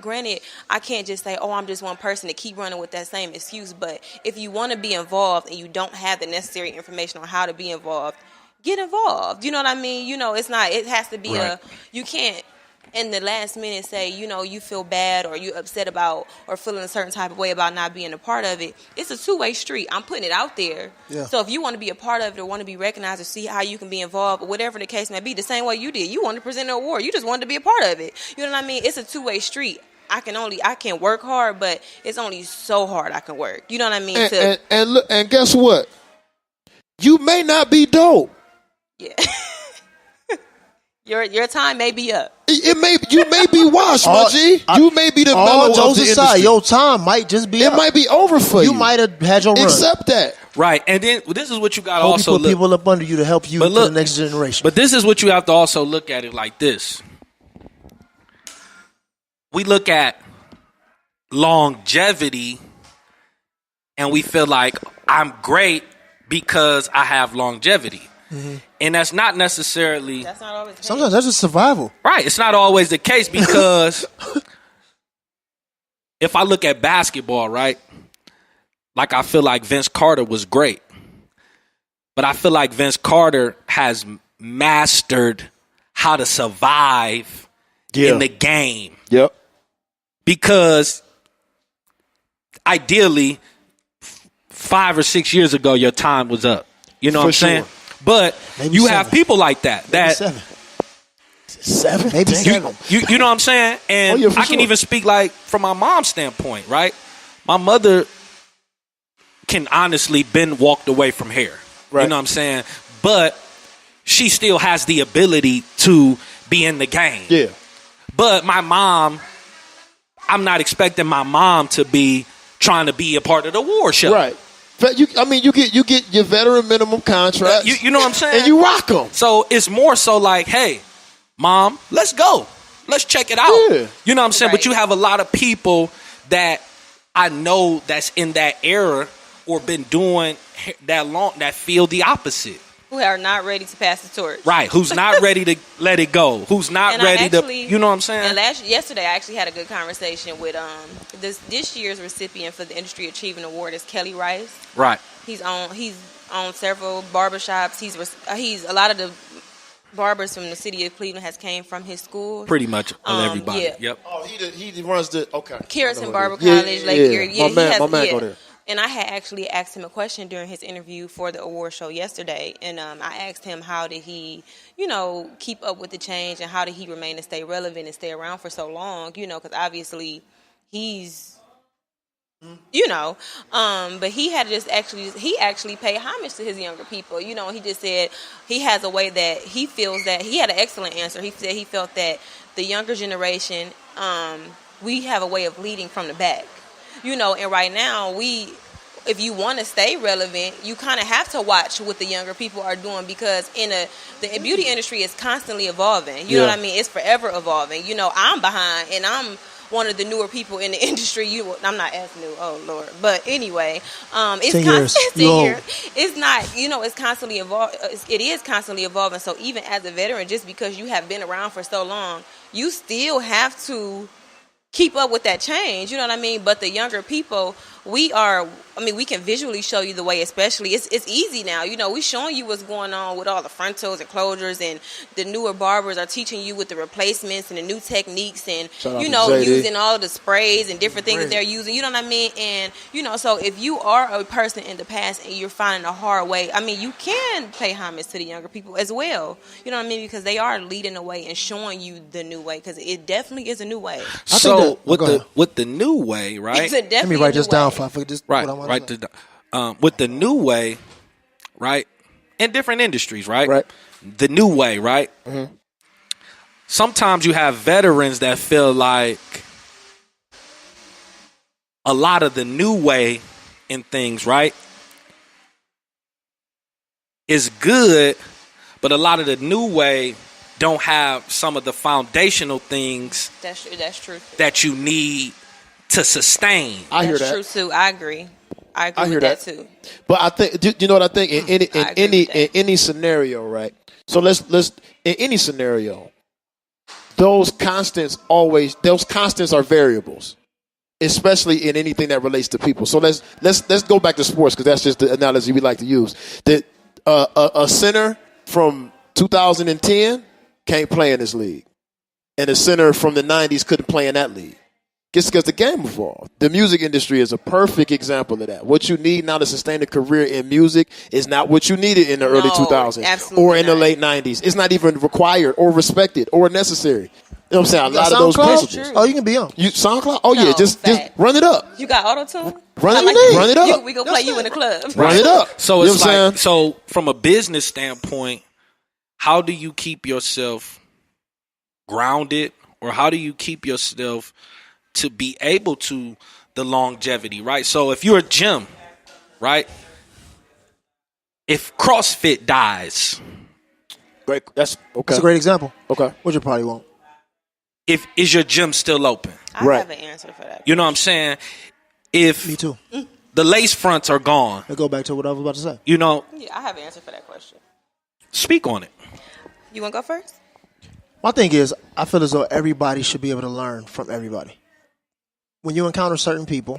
Granted, I can't just say, I'm just one person to keep running with that same excuse. But if you want to be involved and you don't have the necessary information on how to be involved, get involved. You know what I mean? It has to be you can't in the last minute say, you feel bad or you upset about or feeling a certain type of way about not being a part of it. It's a two-way street. I'm putting it out there. Yeah. So if you want to be a part of it or want to be recognized or see how you can be involved or whatever the case may be, the same way you did. You wanted to present an award. You just wanted to be a part of it. You know what I mean? It's a two-way street. I can work hard, but it's only so hard I can work. You know what I mean? And guess what? You may not be dope. Yeah. Your time may be up. You may be washed, my G. You may be the mellow of the industry. Your time might just be up. It might be over for you. You might have had your run. Accept that. Right, and then this is what you got to Hope also you put people up under you to help you for the next generation. But this is what you have to also look at it like this. We look at longevity, and we feel like I'm great because I have longevity. Mm-hmm. And that's not necessarily... That's not always the case. Sometimes that's just survival. Right. It's not always the case because if I look at basketball, right, like I feel like Vince Carter was great. But I feel like Vince Carter has mastered how to survive in the game. Yep. Because ideally, 5 or 6 years ago, your time was up. You know what I'm saying? But maybe you 7. have people like that. Maybe 7. 7? Maybe 7. You know what I'm saying? And I can even speak like from my mom's standpoint, right? My mother can honestly been walked away from hair. Right. You know what I'm saying? But she still has the ability to be in the game. Yeah. But my mom, I'm not expecting my mom to be trying to be a part of the award show. Right. You get your veteran minimum contract. You know what I'm saying? And you rock them. So it's more so like, hey, Mom, let's go. Let's check it out. Yeah. You know what I'm saying? Right. But you have a lot of people that I know that's in that era or been doing that long that feel the opposite. Who are not ready to pass the torch. Right. Who's not ready to let it go. Who's not ready to, you know what I'm saying? And yesterday I actually had a good conversation with this year's recipient for the Industry Achievement Award is Kelly Rice. Right. He's owned several barbershops. He's a lot of the barbers from the city of Cleveland has came from his school. Pretty much everybody. Yeah. Yep. Oh, he runs the okay. Kirsten Barber Yeah, College, yeah, Lake yeah. Erie. Yeah, My man go there. And I had actually asked him a question during his interview for the award show yesterday, and I asked him how did he, keep up with the change, and how did he remain and stay relevant and stay around for so long, because obviously he's. But he had just actually paid homage to his younger people. He just said he has a way that he feels that he had an excellent answer. He said he felt that the younger generation, we have a way of leading from the back, and right now if you want to stay relevant, you kind of have to watch what the younger people are doing, because the beauty industry is constantly evolving. You know what I mean? It's forever evolving. I'm behind, and I'm one of the newer people in the industry. I'm not as new, oh Lord, but anyway, it's 10 years. It's not, it's constantly evolving. It is constantly evolving. So even as a veteran, just because you have been around for so long, you still have to keep up with that change. You know what I mean? But the younger people, we can visually show you the way, especially it's easy now. We showing you what's going on with all the frontals and closures, and the newer barbers are teaching you with the replacements and the new techniques, and using all the sprays and different things that they're using. You know what I mean? And so if you are a person in the past and you're finding a hard way, you can pay homage to the younger people as well. You know what I mean? Because they are leading the way and showing you the new way, because it definitely is a new way. So with the new way, right? Let me write this down. I forget this. Right. With the new way, right? In different industries, right? Right. The new way, right? Mm-hmm. Sometimes you have veterans that feel like a lot of the new way in things, right, is good, but a lot of the new way don't have some of the foundational things. That's true. That you need to sustain. I hear that. That's true too. I agree with that too. But I think, you know what I think? In any scenario, right? So let's in any scenario, those constants are variables, especially in anything that relates to people. So let's go back to sports, because that's just the analogy we like to use. That a center from 2010 can't play in this league, and a center from the 90s couldn't play in that league. Just because the game evolved. The music industry is a perfect example of that. What you need now to sustain a career in music is not what you needed in the early 2000s or in the late 90s. It's not even required or respected or necessary. You know what I'm saying? A lot of those principles. Oh, you can be on. SoundCloud? Oh, yeah. Just run it up. You got auto-tune? Run it up. We gonna play you in the club. Run it up. So it's like, so from a business standpoint, how do you keep yourself grounded, or how do you keep yourself to be able to the longevity, right? So if you're a gym, right? If CrossFit dies, great. That's okay. That's a great example. Okay. What you probably want? Is your gym still open? I have an answer for that. You know what I'm saying? If Me too. the lace fronts are gone, I go back to what I was about to say. Yeah, I have an answer for that question. Speak on it. You want to go first? My thing is, I feel as though everybody should be able to learn from everybody. When you encounter certain people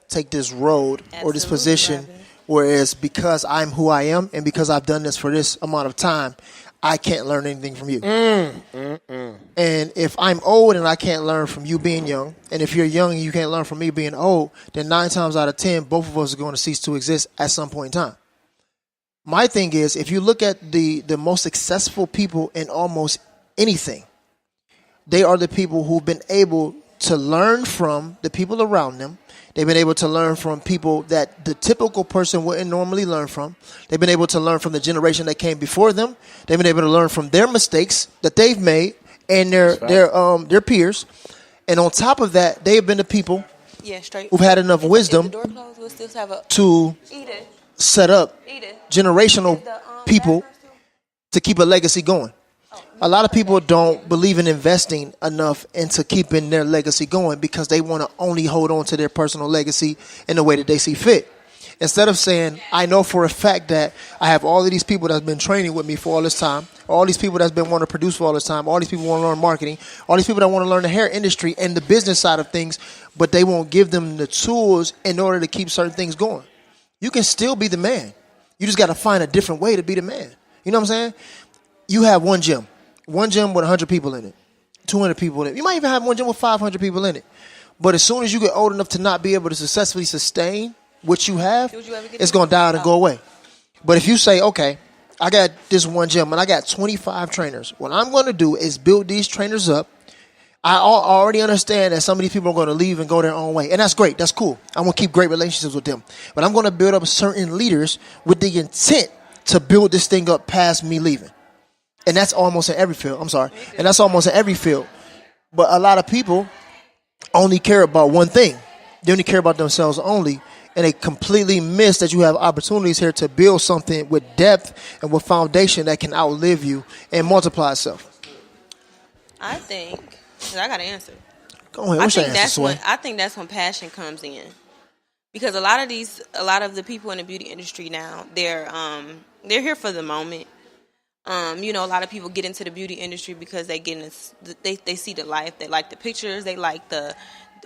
take this road or this position, whereas because I'm who I am and because I've done this for this amount of time, I can't learn anything from you. And if I'm old and I can't learn from you being young, and if you're young and you can't learn from me being old, then 9 times out of 10, both of us are going to cease to exist at some point in time. My thing is, if you look at the most successful people in almost anything, they are the people who've been able to learn from the people around them. They've been able to learn from people that the typical person wouldn't normally learn from. They've been able to learn from the generation that came before them. They've been able to learn from their mistakes that they've made and their peers. And on top of that, they've been the people who've had enough wisdom to set up generational people to keep a legacy going. A lot of people don't believe in investing enough into keeping their legacy going because they want to only hold on to their personal legacy in the way that they see fit. Instead of saying, I know for a fact that I have all of these people that's been training with me for all this time, all these people that's been wanting to produce for all this time, all these people want to learn marketing, all these people that want to learn the hair industry and the business side of things, but they won't give them the tools in order to keep certain things going. You can still be the man. You just got to find a different way to be the man. You know what I'm saying? You have one gym with 100 people in it, 200 people in it. You might even have one gym with 500 people in it. But as soon as you get old enough to not be able to successfully sustain what you have, it's going to die out and go away. But if you say, okay, I got this one gym and I got 25 trainers, what I'm going to do is build these trainers up. I already understand that some of these people are going to leave and go their own way. And that's great. That's cool. I'm going to keep great relationships with them. But I'm going to build up certain leaders with the intent to build this thing up past me leaving. And that's almost in every field. I'm sorry. And that's almost in every field. But a lot of people only care about one thing. They only care about themselves only. And they completely miss that you have opportunities here to build something with depth and with foundation that can outlive you and multiply itself. I think, I got to answer. Go ahead. What's your answer, Sway? I think that's when passion comes in. Because a lot of the people in the beauty industry now, they're here for the moment. A lot of people get into the beauty industry because they see the life, they like the pictures, they like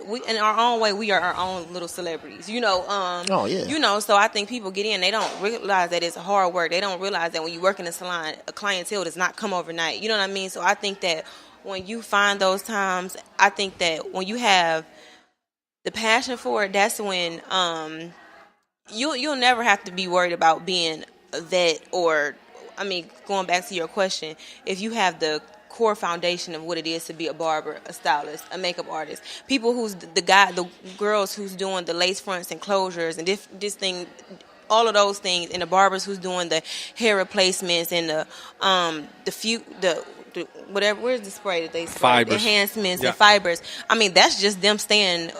we in our own way, we are our own little celebrities, oh yeah. So I think people get in, they don't realize that it's hard work. They don't realize that when you work in a salon, a clientele does not come overnight. You know what I mean? So I think that when you find those times, I think that when you have the passion for it, that's when you'll never have to be worried about being a vet or, going back to your question, if you have the core foundation of what it is to be a barber, a stylist, a makeup artist, people who's the girls who's doing the lace fronts and closures and this thing, all of those things, and the barbers who's doing the hair replacements and the whatever, where's the spray that they spray? Fibers. Enhancements and fibers. That's just them staying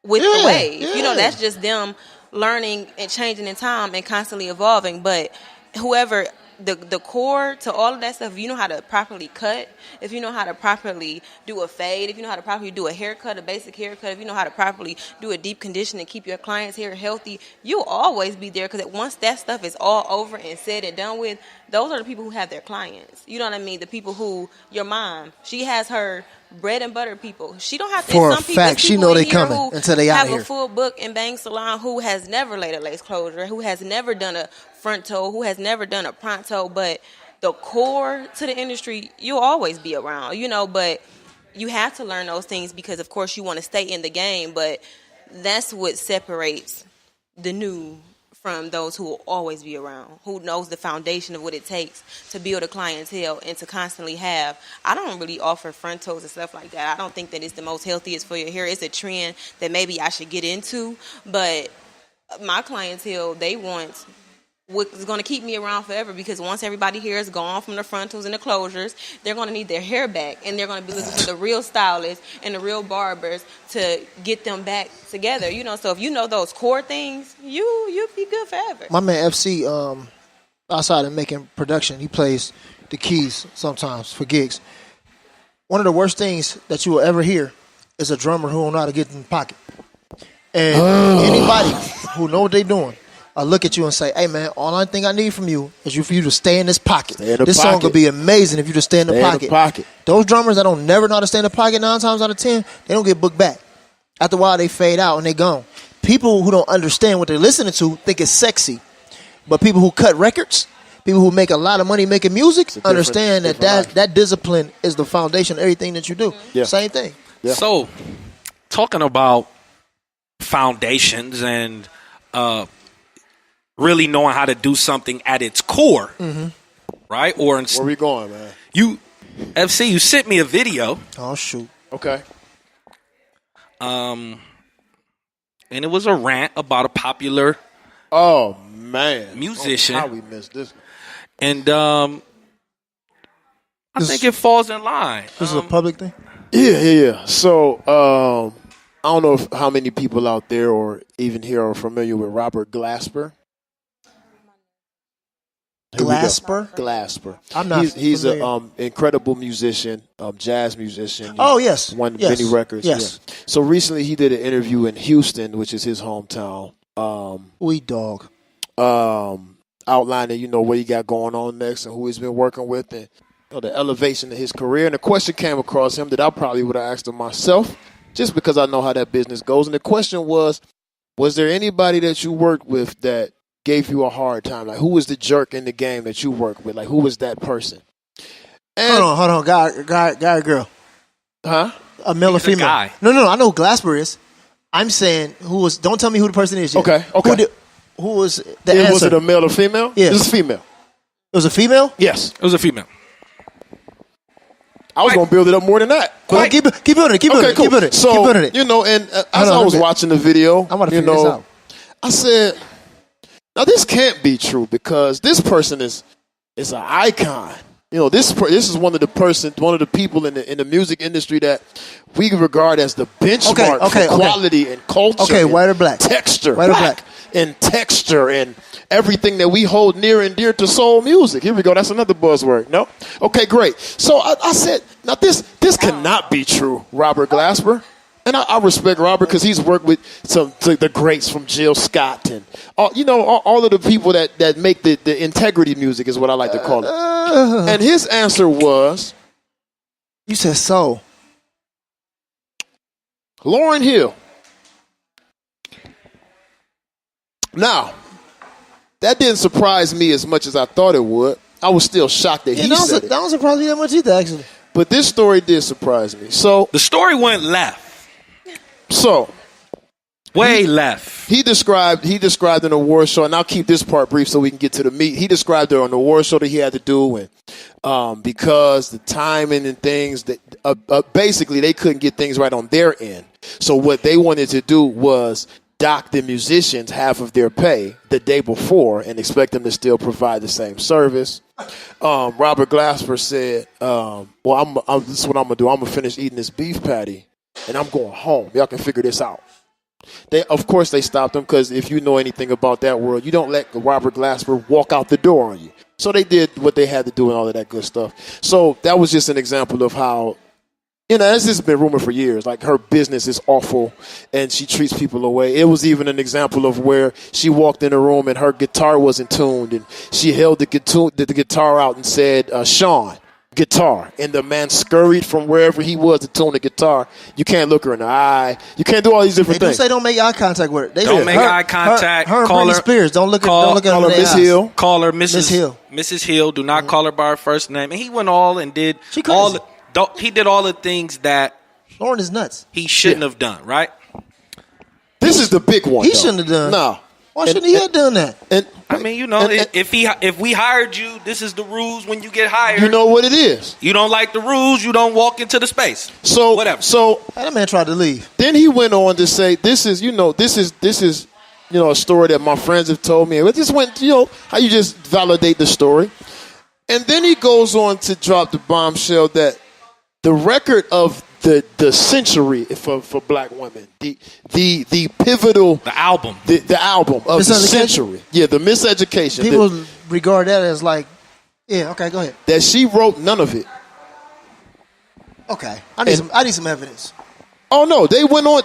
with the wave. Yeah. That's just them learning and changing in time and constantly evolving. But whoever the core to all of that stuff, if you know how to properly cut, if you know how to properly do a fade, if you know how to properly do a haircut, a basic haircut, if you know how to properly do a deep condition and keep your client's hair healthy, you'll always be there, because once that stuff is all over and said and done with, those are the people who have their clients. You know what I mean? The people who, your mom, she has her bread and butter people. She don't have to. For some a people, fact, she know they coming until they out have here. A full book in Bangs Salon who has never laid a lace closure, who has never done a front toe, who has never done a pronto, but the core to the industry, you'll always be around, but you have to learn those things because, of course, you want to stay in the game, but that's what separates the new from those who will always be around, who knows the foundation of what it takes to build a clientele and to constantly have. I don't really offer front toes and stuff like that. I don't think that it's the most healthiest for your hair. It's a trend that maybe I should get into, but my clientele, they want what's going to keep me around forever, because once everybody here is gone from the frontals and the closures, they're going to need their hair back, and they're going to be looking for the real stylists and the real barbers to get them back together. So if you know those core things, you'll be good forever. My man FC, outside of making production, he plays the keys sometimes for gigs. One of the worst things that you will ever hear is a drummer who don't know how to get in the pocket. And anybody who know what they're doing, I look at you and say, hey, man, all I think I need from you is for you to stay in this pocket. This song could be amazing if you just stay in the pocket. Those drummers that don't never know how to stay in the pocket 9 times out of 10, they don't get booked back. After a while, they fade out and they gone. People who don't understand what they're listening to think it's sexy. But people who cut records, people who make a lot of money making music, understand that discipline is the foundation of everything that you do. Yeah. Same thing. Yeah. So, talking about foundations and really knowing how to do something at its core, right? Or where we going, man? You sent me a video. Oh, shoot. Okay. And it was a rant about a popular musician. How we missed this? And I think it falls in line. This is a public thing? Yeah. So I don't know how many people out there or even here are familiar with Robert Glasper. Glasper. I'm not. He's an incredible musician, jazz musician. Oh, yes. Won many records. Yes. Yeah. So recently he did an interview in Houston, which is his hometown. Dog. Outlining, what he got going on next and who he's been working with and the elevation of his career. And the question came across him that I probably would have asked him myself, just because I know how that business goes. And the question was, was there anybody that you worked with that gave you a hard time? Like, who was the jerk in the game that you worked with? Like, who was that person? And, Hold on. Guy or girl? Huh? A male or He's a female? guy. No. I know who Glasper is. I'm saying who was. Don't tell me who the person is yet. Okay. Who was the answer? Was it a male or female? Yes. It was a female. It was a female? Yes. It was a female. I was going to build it up more than that. Well, keep building it. Keep building it. Cool. Keep building it. So, keep building it. and as I was watching the video, I want to figure this out. I said, now this can't be true because this person is an icon. This is one of the people in the music industry that we regard as the benchmark for quality and culture. Okay, white or black? Texture. White or black? And texture and everything that we hold near and dear to soul music. Here we go. That's another buzzword. No? Okay, great. So I said, now this cannot be true, Robert Glasper. And I respect Robert because he's worked with the greats from Jill Scott and all of the people that make the integrity music is what I like to call it. And his answer was, you said soul. Lauryn Hill. Now, that didn't surprise me as much as I thought it would. I was still shocked that he said it. That don't surprise me that much either, actually. But this story did surprise me. So The story went left. So Way left. He described an award show, and I'll keep this part brief so we can get to the meat. He described an award show that he had to do, and because the timing and things that basically they couldn't get things right on their end. So what they wanted to do was dock the musicians half of their pay the day before and expect them to still provide the same service. Robert Glasper said, this is what I'm going to do. I'm going to finish eating this beef patty, and I'm going home. Y'all can figure this out. Of course, they stopped him because if you know anything about that world, you don't let Robert Glasper walk out the door on you. So they did what they had to do and all of that good stuff. So that was just an example of how, this has been rumored for years. Like, her business is awful and she treats people away. It was even an example of where she walked in a room and her guitar wasn't tuned, and she held the guitar out and said, Sean, guitar. And the man scurried from wherever he was to tune the guitar. You can't look her in the eye. You can't do all these different things. They don't make eye contact with her. Don't make eye contact. Her call Britney her. Spears. Don't look at her Miss Hill. Call her Mrs. Hill. Mrs. Hill. Do not call her by her first name. And he went all and did She crazy. he did all the things that Lauryn is nuts. he shouldn't have done, right? This is the big one. He shouldn't have done. No. Why shouldn't he have done that? And I mean, if we hired you, this is the rules when you get hired. you know what it is. You don't like the rules, you don't walk into the space. So whatever. So That man tried to leave. then he went on to say, this is a story that my friends have told me. It just went, how you just validate the story. And then he goes on to drop the bombshell that the record of the century for black women, the pivotal, The album. the album of the Miseducation? century, the Miseducation, People regard that as like, okay, go ahead. that she wrote none of it. Okay, I need some evidence. Oh no,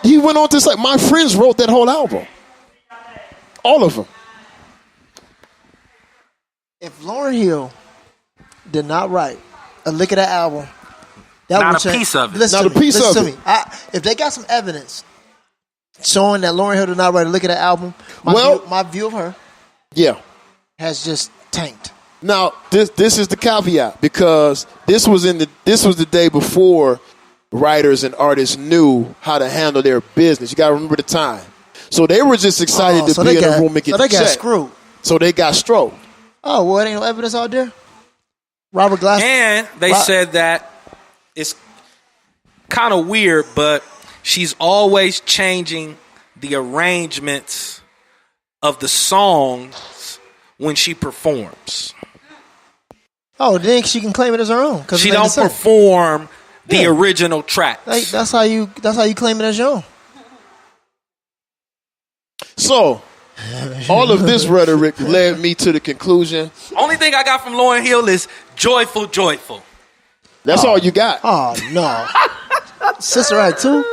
he went on to say, my friends wrote that whole album, all of them. If Lauryn Hill did not write a lick of that album, that Not would a change. piece of it. Listen Not to a me. piece Listen of to me. If they got some evidence showing that Lauryn Hill did not write a lick of that album, my view of her Yeah. has just tanked. Now this is the caveat, because this was the day before writers and artists knew how to handle their business. You got to remember the time. So they were just excited to be in a room and get the check. So they got screwed. So they got stroked. Oh, well, ain't no evidence out there? Robert Glasper. And they said that it's kind of weird, but she's always changing the arrangements of the songs when she performs. Oh, then she can claim it as her own. She don't perform the original tracks. Like, that's how you claim it as your own. So all of this rhetoric led me to the conclusion. Only thing I got from Lauryn Hill is joyful, joyful. That's all you got. Oh, no. Sister Act 2?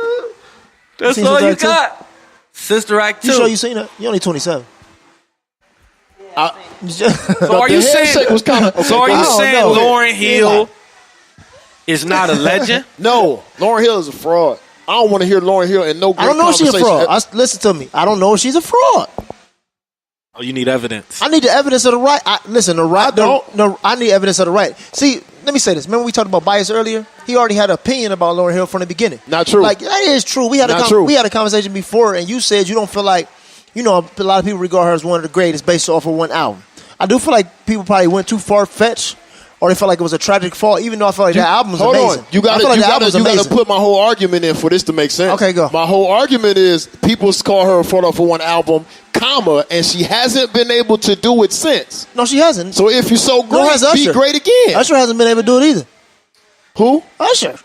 That's all you got. Sister Act 2. You sure you seen that? You're only 27. So are you saying Lauryn Hill is not a legend? No, Lauryn Hill is a fraud. I don't want to hear Lauryn Hill and no great I don't know if she's a conversation. fraud. Listen to me. I don't know if she's a fraud. Oh, you need evidence. I need the evidence of the right. I need evidence of the right. See, let me say this. Remember we talked about bias earlier? He already had an opinion about Lauryn Hill from the beginning. Not true. Like, that is true. We had a conversation before, and you said you don't feel like, a lot of people regard her as one of the greatest based off of one album. I do feel like people probably went too far-fetched, or they felt like it was a tragic fall, even though I feel like that album's amazing. Hold on. You got to put my whole argument in for this to make sense. Okay, go. My whole argument is people call her a fraud off of one album, comma, and she hasn't been able to do it since. No, she hasn't. So if you're so great, be great again. Usher hasn't been able to do it either. Who? Usher.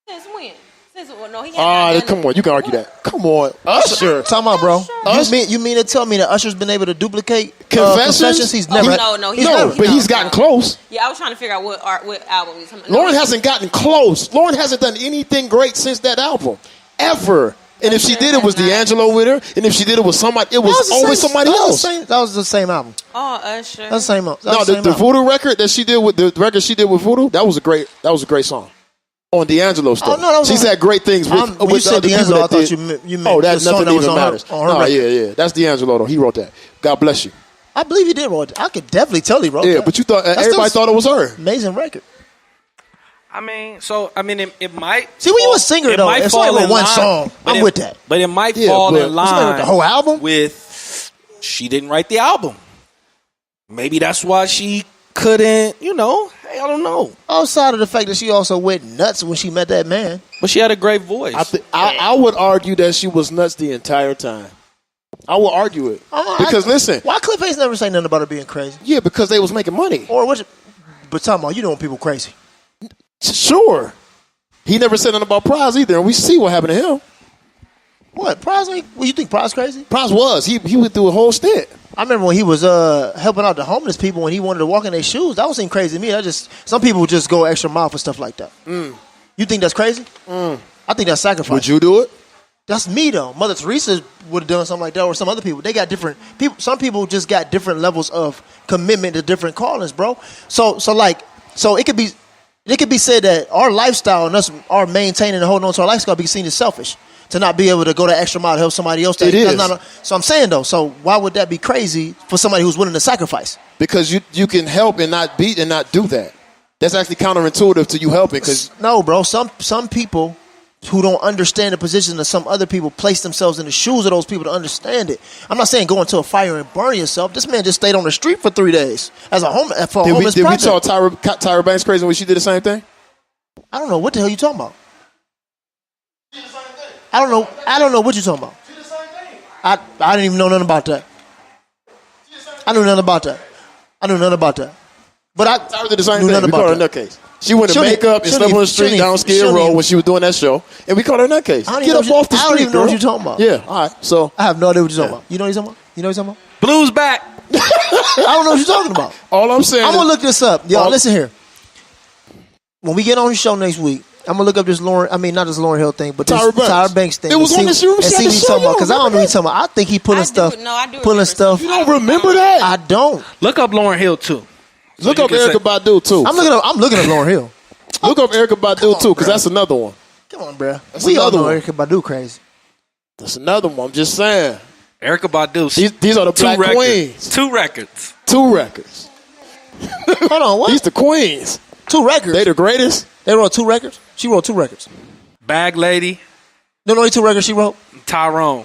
Since when? No, he hasn't. Come on. You can argue that. Come on. Usher. Talk about, bro. You mean to tell me that Usher's been able to duplicate Confessions? He's never. But he's gotten close. Yeah, I was trying to figure out what album he's talking about. Lauryn hasn't gotten close. Lauryn hasn't done anything great since that album. Ever. And if she did, it was D'Angelo with her. And if she did it with somebody, it was always somebody else. That was the same album. Oh, Usher. That's the same album. The Voodoo record that she did with Voodoo, that was a great song. On D'Angelo stuff. Oh, no, she's had great things with when you said other D'Angelo, I people thought you meant that the nothing even matters. Her That's D'Angelo though. He wrote that. God bless you. I believe he did write it. I could definitely tell he wrote that. Yeah, but you thought everybody thought it was her. Amazing record. It might. See, when you a singer though, it's only with one song. I'm with that. But it might fall in line with the whole album. With she didn't write the album. Maybe that's why she couldn't. I don't know. Outside of the fact that she also went nuts when she met that man. But she had a great voice. I would argue that she was nuts the entire time. I will argue it. Listen. Why Cliffhace never say nothing about her being crazy? Yeah, because they was making money. But talking about, when people crazy. Sure. He never said nothing about Prize either, and we see what happened to him. What? Prize? You think Prize crazy? Prize was. He went through a whole stint. I remember when he was helping out the homeless people when he wanted to walk in their shoes. That would seem crazy to me. Some people just go extra mile for stuff like that. You think that's crazy? I think that's sacrifice. Would you do it? That's me though. Mother Teresa would have done something like that, or some other people. They got different people. Some people just got different levels of commitment to different callings, bro. So it could be said that our lifestyle and us are maintaining and holding on to our lifestyle be seen as selfish. To not be able to go the extra mile to help somebody else. It is. So I'm saying though, so why would that be crazy for somebody who's willing to sacrifice? Because you can help and not beat and not do that. That's actually counterintuitive to you helping. No, bro. Some people who don't understand the position of some other people place themselves in the shoes of those people to understand it. I'm not saying go into a fire and burn yourself. This man just stayed on the street for 3 days as a homeless project. Did we talk Tyra Banks crazy when she did the same thing? I don't know. What the hell you talking about? I don't know what you're talking about. I didn't even know nothing about that. I knew nothing about that. But Tyra did the same thing. We called her a nutcase. She went in makeup and slept on the street down Skid Row when she was doing that show, and we called her a nutcase. Get up off the street, I don't even know what you're talking about. Yeah, all right. So I have no idea what you're talking about. You know what you're talking about? Blues back. I don't know what you're talking about. All I'm saying, I'm gonna look this up. Y'all, listen here. When we get on the show next week, I'm gonna look up this not this Lauryn Hill thing, but this Tyra Banks thing. It was on the show. And see what he's talking about, because I don't know what he's talking about. I think he pulling stuff. You don't remember that? I don't. Look up Lauryn Hill too. Look up Erykah Badu too. I'm looking up Lauryn Hill. Look up Erykah Badu too, because that's another one. Come on, bro. We all know Erykah Badu crazy. That's another one. I'm just saying. Erykah Badu. These are the black queens. 2 records. 2 records. Hold on, what? These the queens. 2 records. They the greatest. They wrote 2 records. She wrote 2 records. Bag Lady. No, only 2 records she wrote. Tyrone.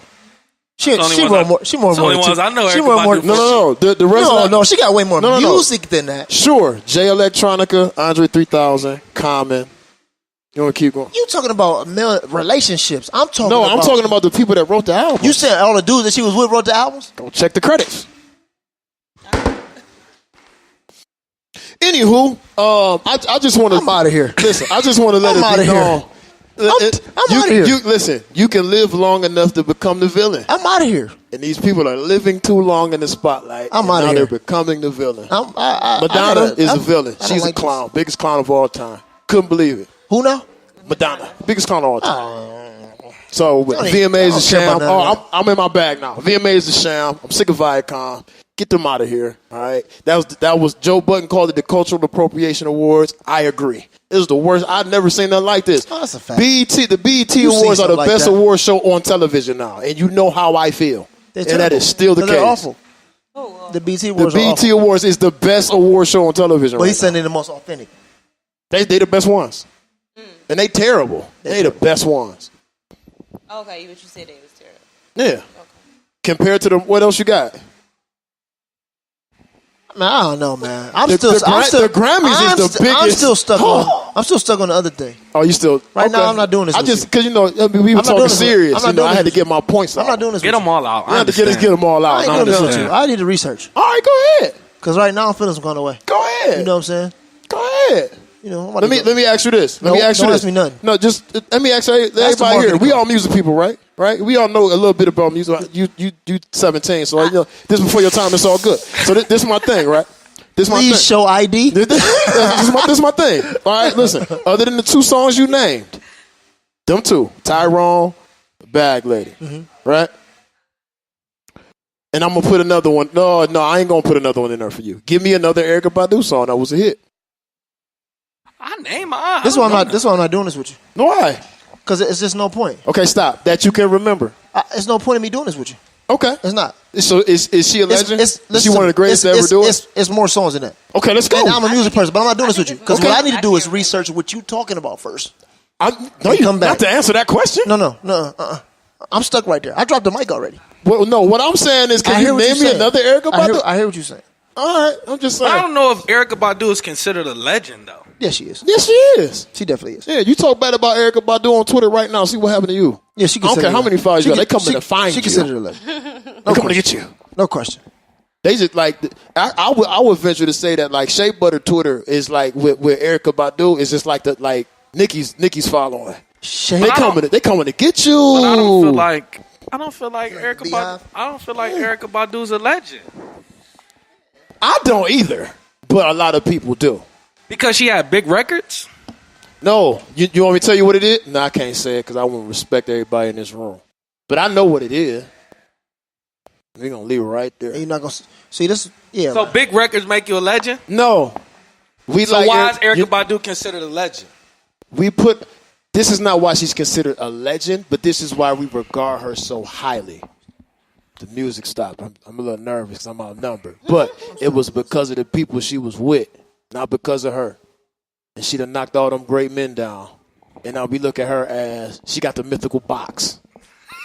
She wrote more. She wrote more. I know. She wrote more. No. The rest. No. She got way more music than that. Sure. J Electronica, Andre 3000, Common. You want to keep going? You talking about relationships? I'm talking. No, I'm talking about the people that wrote the album. You said all the dudes that she was with wrote the albums? Go check the credits. Anywho, I just want to. I'm out of here. Listen, I just want to let it be known. I'm out of here. Listen, you can live long enough to become the villain. I'm out of here. And these people are living too long in the spotlight. I'm out of here. They're becoming the villain. Madonna is a villain. She's a clown. Biggest clown of all time. Couldn't believe it. Who now? Madonna. Biggest clown of all time. So VMA is a sham. care about Oh, I'm in my bag now. VMA is a sham. I'm sick of Viacom. Get them out of here. All right. That was Joe Budden called it the Cultural Appropriation Awards. I agree. It was the worst. I've never seen nothing like this. Oh, that's a fact. The BET You've Awards seen are the something best like that. award show on television now, and you know how I feel. They're And that terrible. is still the case. They're awful. The BT Awards The are BET awful. Awards is the best award show on television. But right he's saying they're the most authentic. now. They the best ones, and they terrible. They the best ones. Okay, but you said they was terrible. Yeah. Compared to what else you got? Man, I don't know, man. The Grammys is the biggest. I'm still stuck on the other thing. Oh, you still Right now, I'm not doing this I with just you. because we were I'm not talking doing this with- serious. I'm not You know, doing I had to this get my points out. I'm not doing this Get with them you. all out. I had to get them all I out. ain't I doing this with understand. you. I need to research. All right, go ahead. Because right now, I'm feeling some kind of way. Go ahead. You know what I'm saying? Go ahead. You know, Let me ask you this. Let me ask you don't this. ask me nothing. No, just let me ask everybody the here. marketing We code. all music people, right? Right? We all know a little bit about music. You 17, so you know this before your time. It's all good. So this is my thing, right? This is my Please thing. show ID. This is my thing. All right, listen. Other than the two songs you named, them two, Tyrone, Bag Lady, right? And I'm gonna put another one. No, I ain't gonna put another one in there for you. Give me another Erykah Badu song that was a hit. I name mine. This is why I'm not doing this with you. Why? Because it's just no point. Okay, stop. That you can remember. It's no point in me doing this with you. Okay. It's not. So is she a legend? Is she listen, one of the greatest to ever do it? It's more songs than that. Okay, let's go. And I'm a music person, but I'm not doing this with you. Because Okay. what I need to do is research what you talking about first. No, you come back. not to answer that question. No. I'm stuck right there. I dropped the mic already. Well, no, what I'm saying is, I can hear you what name you're me saying. another Erykah Badu? I hear what you're saying. All right, I'm just But I saying. don't know if Erykah Badu is considered a legend, though. Yes, she is. Yes, she is. She definitely is. Yeah, you talk bad about Erykah Badu on Twitter right now. See what happened to you. Yeah, she I don't care how many followers you got. They coming to find she you. considered a legend. They coming to get you. No question. They just like I would venture to say that like Shea Butter Twitter is like with Erykah Badu is just like Nicki's following. They coming to get you. But I don't feel like Erykah Badu. I don't feel like Erykah Badu's a legend I don't either, but a lot of people do. because she had big records. No, you want me to tell you what it is? No, I can't say it because I want to respect everybody in this room. But I know what it is. We're going to leave it right there. And you're not going to see this. Yeah. So big records make you a legend. No. So why is Erykah Badu considered a legend? This is not why she's considered a legend, but this is why we regard her so highly. The music stopped. I'm a little nervous because I'm outnumbered. But it was because of the people she was with, not because of her. And she done knocked all them great men down. And now we look at her as she got the mythical box.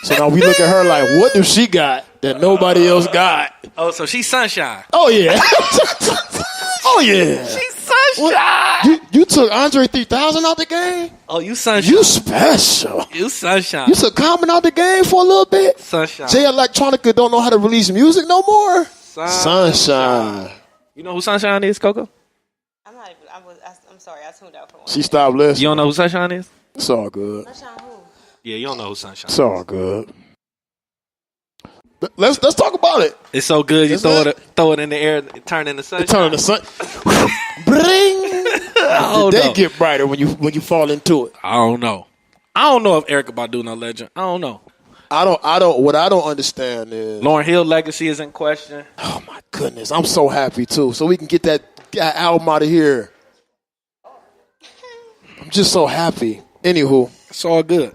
So now we look at her like, what do she got that nobody else got? Oh, so she's sunshine. Oh, yeah. Oh, yeah. She's sunshine. You took Andre 3000 out the game? Oh, you sunshine. You special. You sunshine. You took Common out the game for a little bit? Sunshine. Jay Electronica don't know how to release music no more? Sunshine. You know who Sunshine is, Coco? I'm sorry, I tuned out for one. She stopped listening. You don't know who Sunshine is? It's all good. Sunshine who? Yeah, you don't know who Sunshine It's all good. Let's talk about it. It's so good you Isn't throw it in the air, it turn into sunshine. Turn the sun. Bring. Oh, The day no. get brighter when you fall into it. I don't know. I don't know if Erykah Badu no legend. I don't know. What I don't understand is Lauryn Hill legacy is in question. oh my goodness, I'm so happy too. So we can get that album out of here. I'm just so happy. Anywho, It's all good.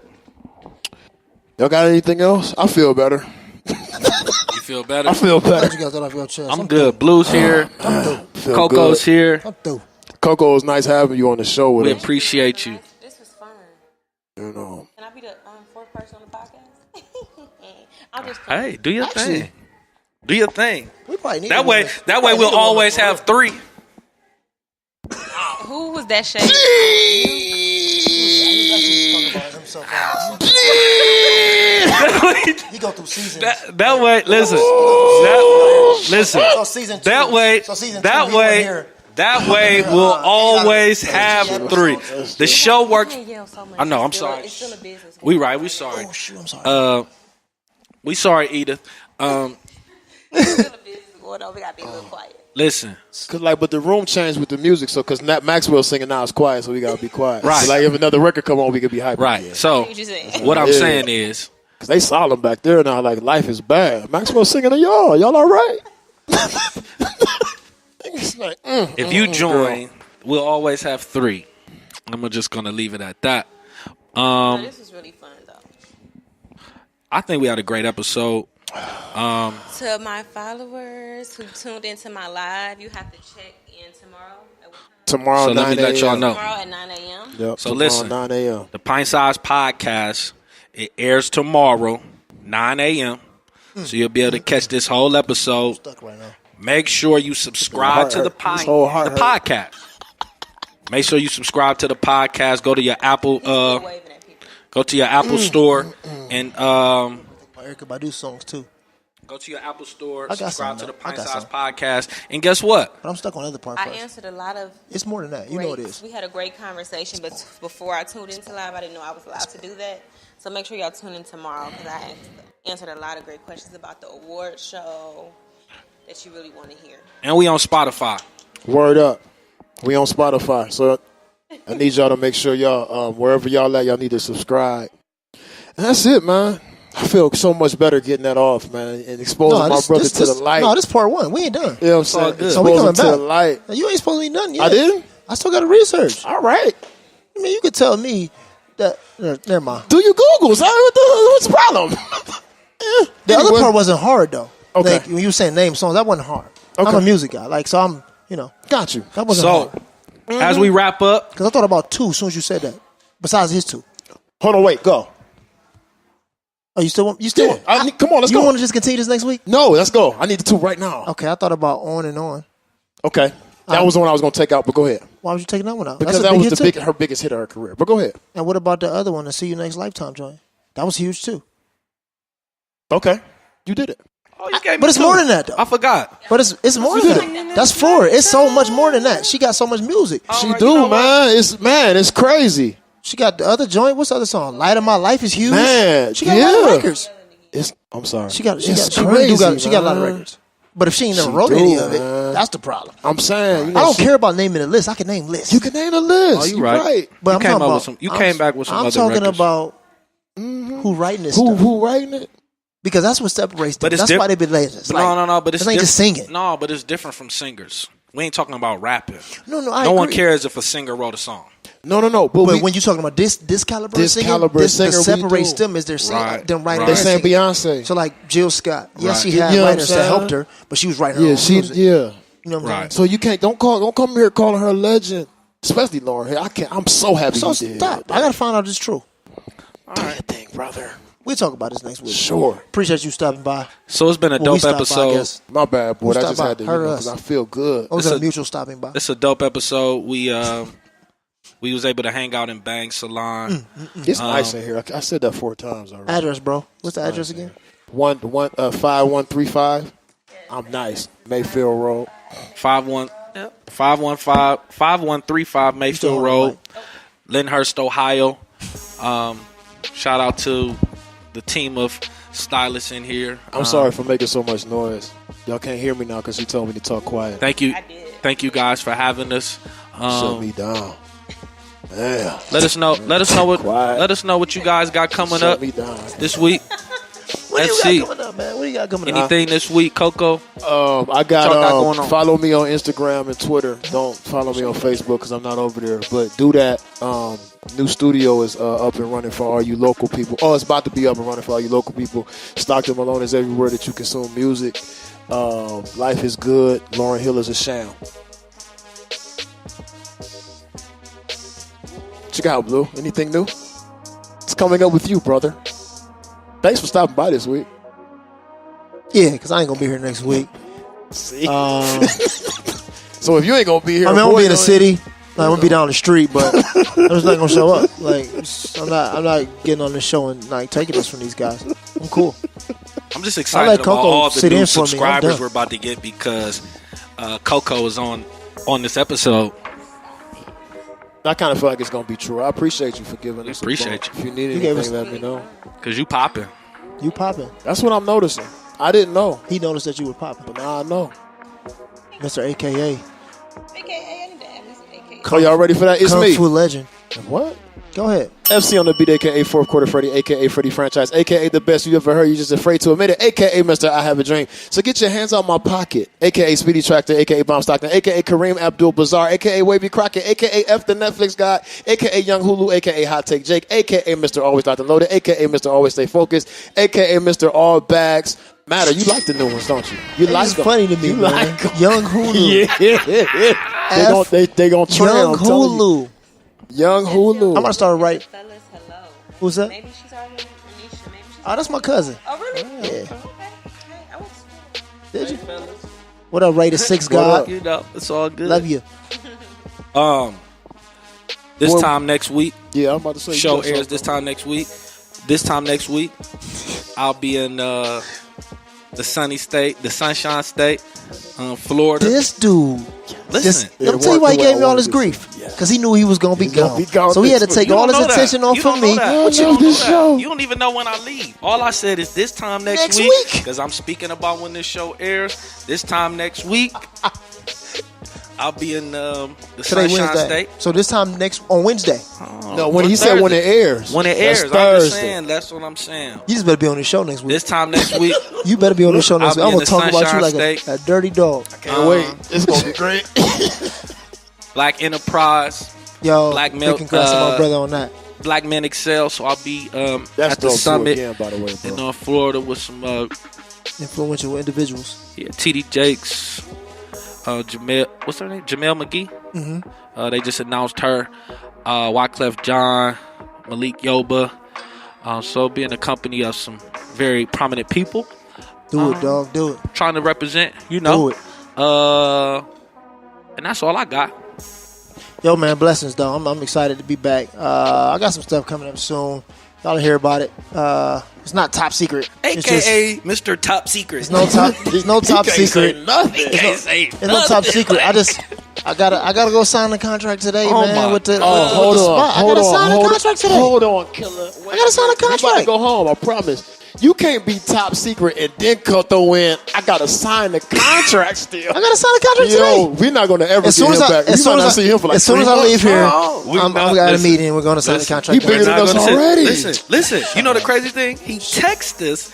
y'all got anything else? I feel better. You feel better? I feel Glad better. you got that off your chest. I'm good. Blue's here. Feel Coco's good. here. I'm through. Coco, it's nice having you on the show with We us. appreciate you. This was fun. You know, Can I be the fourth person on the podcast? I'm just Hey, do your Actually, thing. Do your thing. We probably need That one. way we'll always have three. Who was that shade? He go through seasons. That way, listen. So season two. That way, So season two, that he way, wasn't here. that way we'll always have three. The show works. I know. I'm sorry. It's still a business. We right. We sorry. Oh shoot, I'm sorry. We sorry, Edith. It's still a business going going on. We gotta be a little quiet. Listen. But the room changed with the music, so because Maxwell's singing now, it's quiet, so we gotta be quiet. Right. So like if another record come on, we could be hyper. Right. Again. So What you saying? what I'm saying is, Because they solemn back there now, like life is bad. Maxwell's singing to y'all. Y'all all right? It's like, if you join, we'll always have 3. I'm just gonna leave it at that. No, this was really fun though. I think we had a great episode. To my followers who tuned into my live, you have to check in tomorrow. At what time? tomorrow, So let me 9 let y'all a.m. know. Tomorrow at 9 a.m. Yep, So tomorrow, listen. 9 a.m. The Pint Size Podcast, it airs tomorrow, 9 a.m. So you'll be able to catch this whole episode. Stuck right now. Make sure you subscribe to the This whole heart hurt. podcast. Make sure you subscribe to the podcast. Go to your Apple Waving at people. go to your Apple store and My Erykah Badu songs too. go to your Apple store, I got subscribe some, to the though. I Pint got Size some. Podcast. And guess what? But I'm stuck on other part I first. answered a lot of. It's more than that. You know what it is. We had a great conversation, but before I tuned into live, I didn't know I was allowed to do that. So make sure y'all tune in tomorrow because I answered a lot of great questions about the award show that you really want to hear. And we on Spotify. Word up. We on Spotify. So I need y'all to make sure y'all, wherever y'all at, y'all need to subscribe. And that's it, man. I feel so much better getting that off, man, and exposing my brother to the light. No, this part one. We ain't done. You know what I'm saying? good. So we Expose him coming to back. the light. You ain't supposed to be done yet. I didn't? I still got to research. All right. I mean, you could tell me that. Never mind. Do your Googles. What's the problem? The other Anyway. part wasn't hard though. Okay. Like, when you were saying name songs, that wasn't hard. Okay. I'm a music guy. Like, so I'm, Got you. that wasn't So hard. as we wrap up, Because I thought about 2 as soon as you said that. Besides his 2. Hold on, wait, go. Oh, you still want? You still want? Come on, let's you go. want to just continue this next week? No, let's go. I need the 2 right now. Okay, I thought about On and On. Okay. That was the one I was going to take out, but go ahead. Why was you taking that one out? Because That's a that big was hit too. her biggest hit of her career. But go ahead. And what about the other one, the See You Next Lifetime joint? That was huge too. Okay. You did it. oh, you gave me But it's 2. more than that though. I forgot. But it's more than that. That's 4. It's so much more than that. She got so much music. She right, do, you know what? man. It's crazy. She got the other joint. What's the other song? Light of My Life is huge. Man, she got a lot of yeah. records. I'm sorry. She really do crazy, got. She got a lot of man. records. But if she ain't never She wrote do, any of it, man. that's the problem. I'm saying. I don't care about naming a list. I can name lists. You can name a list. Oh, you You're right. But You I'm came talking up about. with some- you came back with some I'm other talking records. about who writing this Who stuff. who writing it? Because that's what separates them. But it's That's why they be late. It's like, no, but it's this ain't just different. singing. No, but it's different from singers. We ain't talking about rapping. No, No one agree. cares if a singer wrote a song. No. But But we, when you're talking about this caliber of This singing, caliber this singer, we separates do. them is their singing, Right, them writing. right. they and saying singing. Beyonce. So like Jill Scott, yes, Right. she had You know what I'm writers that saying? helped her, but she was writing her Yeah, own music. yeah. You know what I'm Right. saying? So you can't don't come here calling her a legend, especially Lauren Hill. I can't. I'm so happy So you did. stop. I gotta find out if it's true. Do your thing, brother. We'll talk about this next week. Sure. Appreciate you stopping by. So it's been a Well, we dope stopped by, I episode. guess. My bad, boy. Who I stopped just by? had to, Her or because us? I feel good. Or was It's it a a- mutual stopping by? It's a dope episode. We was able to hang out in Bangs Salon. It's nice in here. I said that 4 times already. Address, bro. What's the address again? 5135. I'm nice. Mayfield Road. 5135 Mayfield still on Road, Lyndhurst, Ohio. Shout out to the team of stylists in here. I'm sorry for making so much noise. Y'all can't hear me now because she told me to talk quiet. Thank you. I did. Thank you guys for having us. Shut me down. Yeah. Let us know Quiet. let us know what you guys got coming Shut up me down. this week. What do Let's you see. got coming up, man? What do you got coming up? Anything this week, Coco? I y'all got got going on? follow me on Instagram and Twitter. Don't follow me on Facebook because I'm not over there. But do that. New studio is up and running for all you local people. Oh, it's about to be up and running for all you local people. Stockton Malone is everywhere that you consume music. Life is good. Lauren Hill is a sham. Check out, Blue. Anything new? It's coming up with you, brother. Thanks for stopping by this week. Yeah, because I ain't gonna be here next week. See? So if you ain't gonna be here, I mean, I'm gonna be in the boy, city. Like, I'm gonna be down the street, but I'm just not gonna show up. Like, I'm not getting on the show and like taking this from these guys. I'm cool. I'm just I excited let about Coco all the sit new in for me. I'm subscribers done. we're about to get because Coco is on this episode. I kind of feel like it's gonna be true. I appreciate you for giving us. Appreciate a bump. you. If you need You gave anything, us- let me know. Cause you popping. You popping? That's what I'm noticing. I didn't know. He noticed that you were popping. But now I know. Mr. AKA. AKA, I need to add me some AKA. Are y'all ready for that? It's Kung me. Fu legend. What? Go ahead. FC on the beat, a.k.a. Fourth Quarter Freddy, a.k.a. Freddy Franchise, a.k.a. the best you ever heard. You just afraid to admit it, a.k.a. Mr. I Have a Dream. So get your hands out my pocket, a.k.a. Speedy Tractor, a.k.a. Bomb Stockton, a.k.a. Kareem Abdul-Bazaar, a.k.a. Wavy Crockett, a.k.a. F the Netflix guy, a.k.a. Young Hulu, a.k.a. Hot Take Jake, a.k.a. Mr. Always Dr. Loaded, a.k.a. Mr. Always Stay Focused, a.k.a. Mr. All Bags Matter. You like the new ones, don't you? You like It's them. funny to me, You man. like 'em. Young Hulu. Yeah. They gonna trend. Young I'm telling you. Hulu. Young Hulu. I'm gonna start right. Fellas, hello. Who's that? Maybe she's already Anisha. Maybe she's. Oh, that's my cousin. Oh, really? Yeah. Okay. Hey, I went to school. Did you? What up, Rated 6 What up? God? You know, it's all good. Love you. This Boy- time next week, Yeah, I'm about to say. you show got airs something. this time next week. This time next week, I'll be in the sunny state, the sunshine state, Florida. This dude. Listen, Let me tell you why he gave me all this grief. Because he knew he was going to be He's gonna gone. be gone So he had to next take You all don't his know that. attention off You from don't know me. that. I But you love don't know this that. show. You don't even know when I leave. All I said is this time next Next week. week. Because I'm speaking about when this show airs. This time next week, I'll be in the Today, Sunshine Wednesday. State. So this time on Wednesday. No, when he said when it airs. When it That's airs, I'm just Thursday. saying. That's what I'm saying. You just better be on the show next week. This time next week, You better be on the show next week. I'll I'm be going to in talk the about you Sunshine like State. a dirty dog. Can't wait. It's gonna be great. Black Enterprise, Yo, Black big Milk, congrats to my brother on that. Black Men Excel. So I'll be That's at the dope too summit again, by the way, in bro. Florida with some Influential individuals. TD Jakes, Jamel. What's her name? Jamel McGee. Mm-hmm. They just announced her. Wyclef John, Malik Yoba. So be in the company of some very prominent people. Do it, dog. Do it. Trying to represent, you know. Do it. And that's all I got. Yo, man, blessings, though. I'm excited to be back. I got some stuff coming up soon. Y'all hear about it. It's not top secret. It's just- AKA Mr. Top Secret. It's no top. It's no top He can't secret. say nothing. It's no top secret. I gotta go sign the contract today, Oh man. my- With the Hold with the on, spot. hold I gotta on, sign hold the contract today. Hold on, killer. I gotta sign a You about to contract. go home, I promise. You can't be top secret and then throw in. I gotta sign the contract still. I gotta sign the contract Yo, today. we're not gonna ever As get soon him as back. as We soon might not as see him for like as soon 3 as I months. leave here, Oh, we we not- got a listen, meeting. We're gonna sign the listen. contract. He bigger today. than us already. Listen. You know the crazy thing? He texted us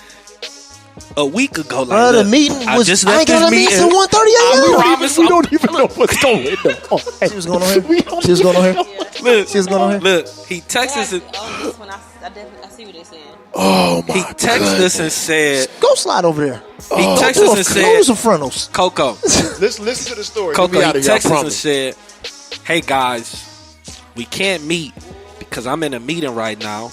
a week ago. Like, Bro, the look, meeting I was. just I left ain't got this a meeting meeting. till 1:30 a.m. promise We don't even know what's going on. Oh, hey, She was going on here. we don't She was going on here. Look, She was going on here. look, he texted us. Oh, this one, I see what they're saying. Oh my He texted us and said, Go slide over there. he texted us and Go do some said, frontals. Coco, Listen to the story. Coco, Get me he out of here, I texted us and promise. said, hey guys, we can't meet because I'm in a meeting right now.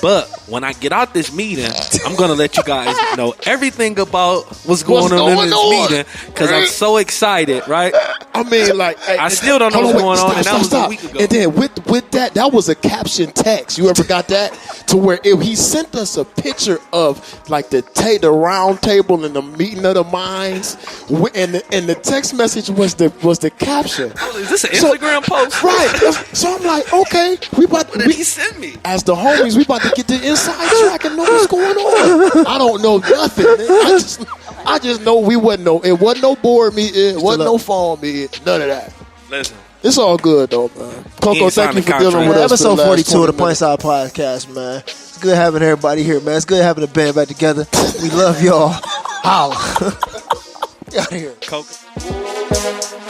But when I get out this meeting, I'm going to let you guys know everything about what's going on in going this on? meeting because I'm so excited, right? I mean, like, hey, I still don't know hold what's on, going on, and that was a week ago. And then with that was a caption text. You ever got that? To where he sent us a picture of like the round table and the meeting of the minds, and the text message was the caption. Is this an Instagram post? Right. So I'm like, okay, What did he send me? as the homies, we about to get the inside track and know what's going on. I don't know nothing. I just know it wasn't no board meeting, it wasn't no phone meeting, none of that. Listen. It's all good though, man. Coco, ain't thank you signed for the dealing contract. with us. for Episode the last 42 of the 20 Point minutes. Side Podcast, man. It's good having everybody here, man. It's good having the band back together. We love y'all. Holla. Get out of here. Coco.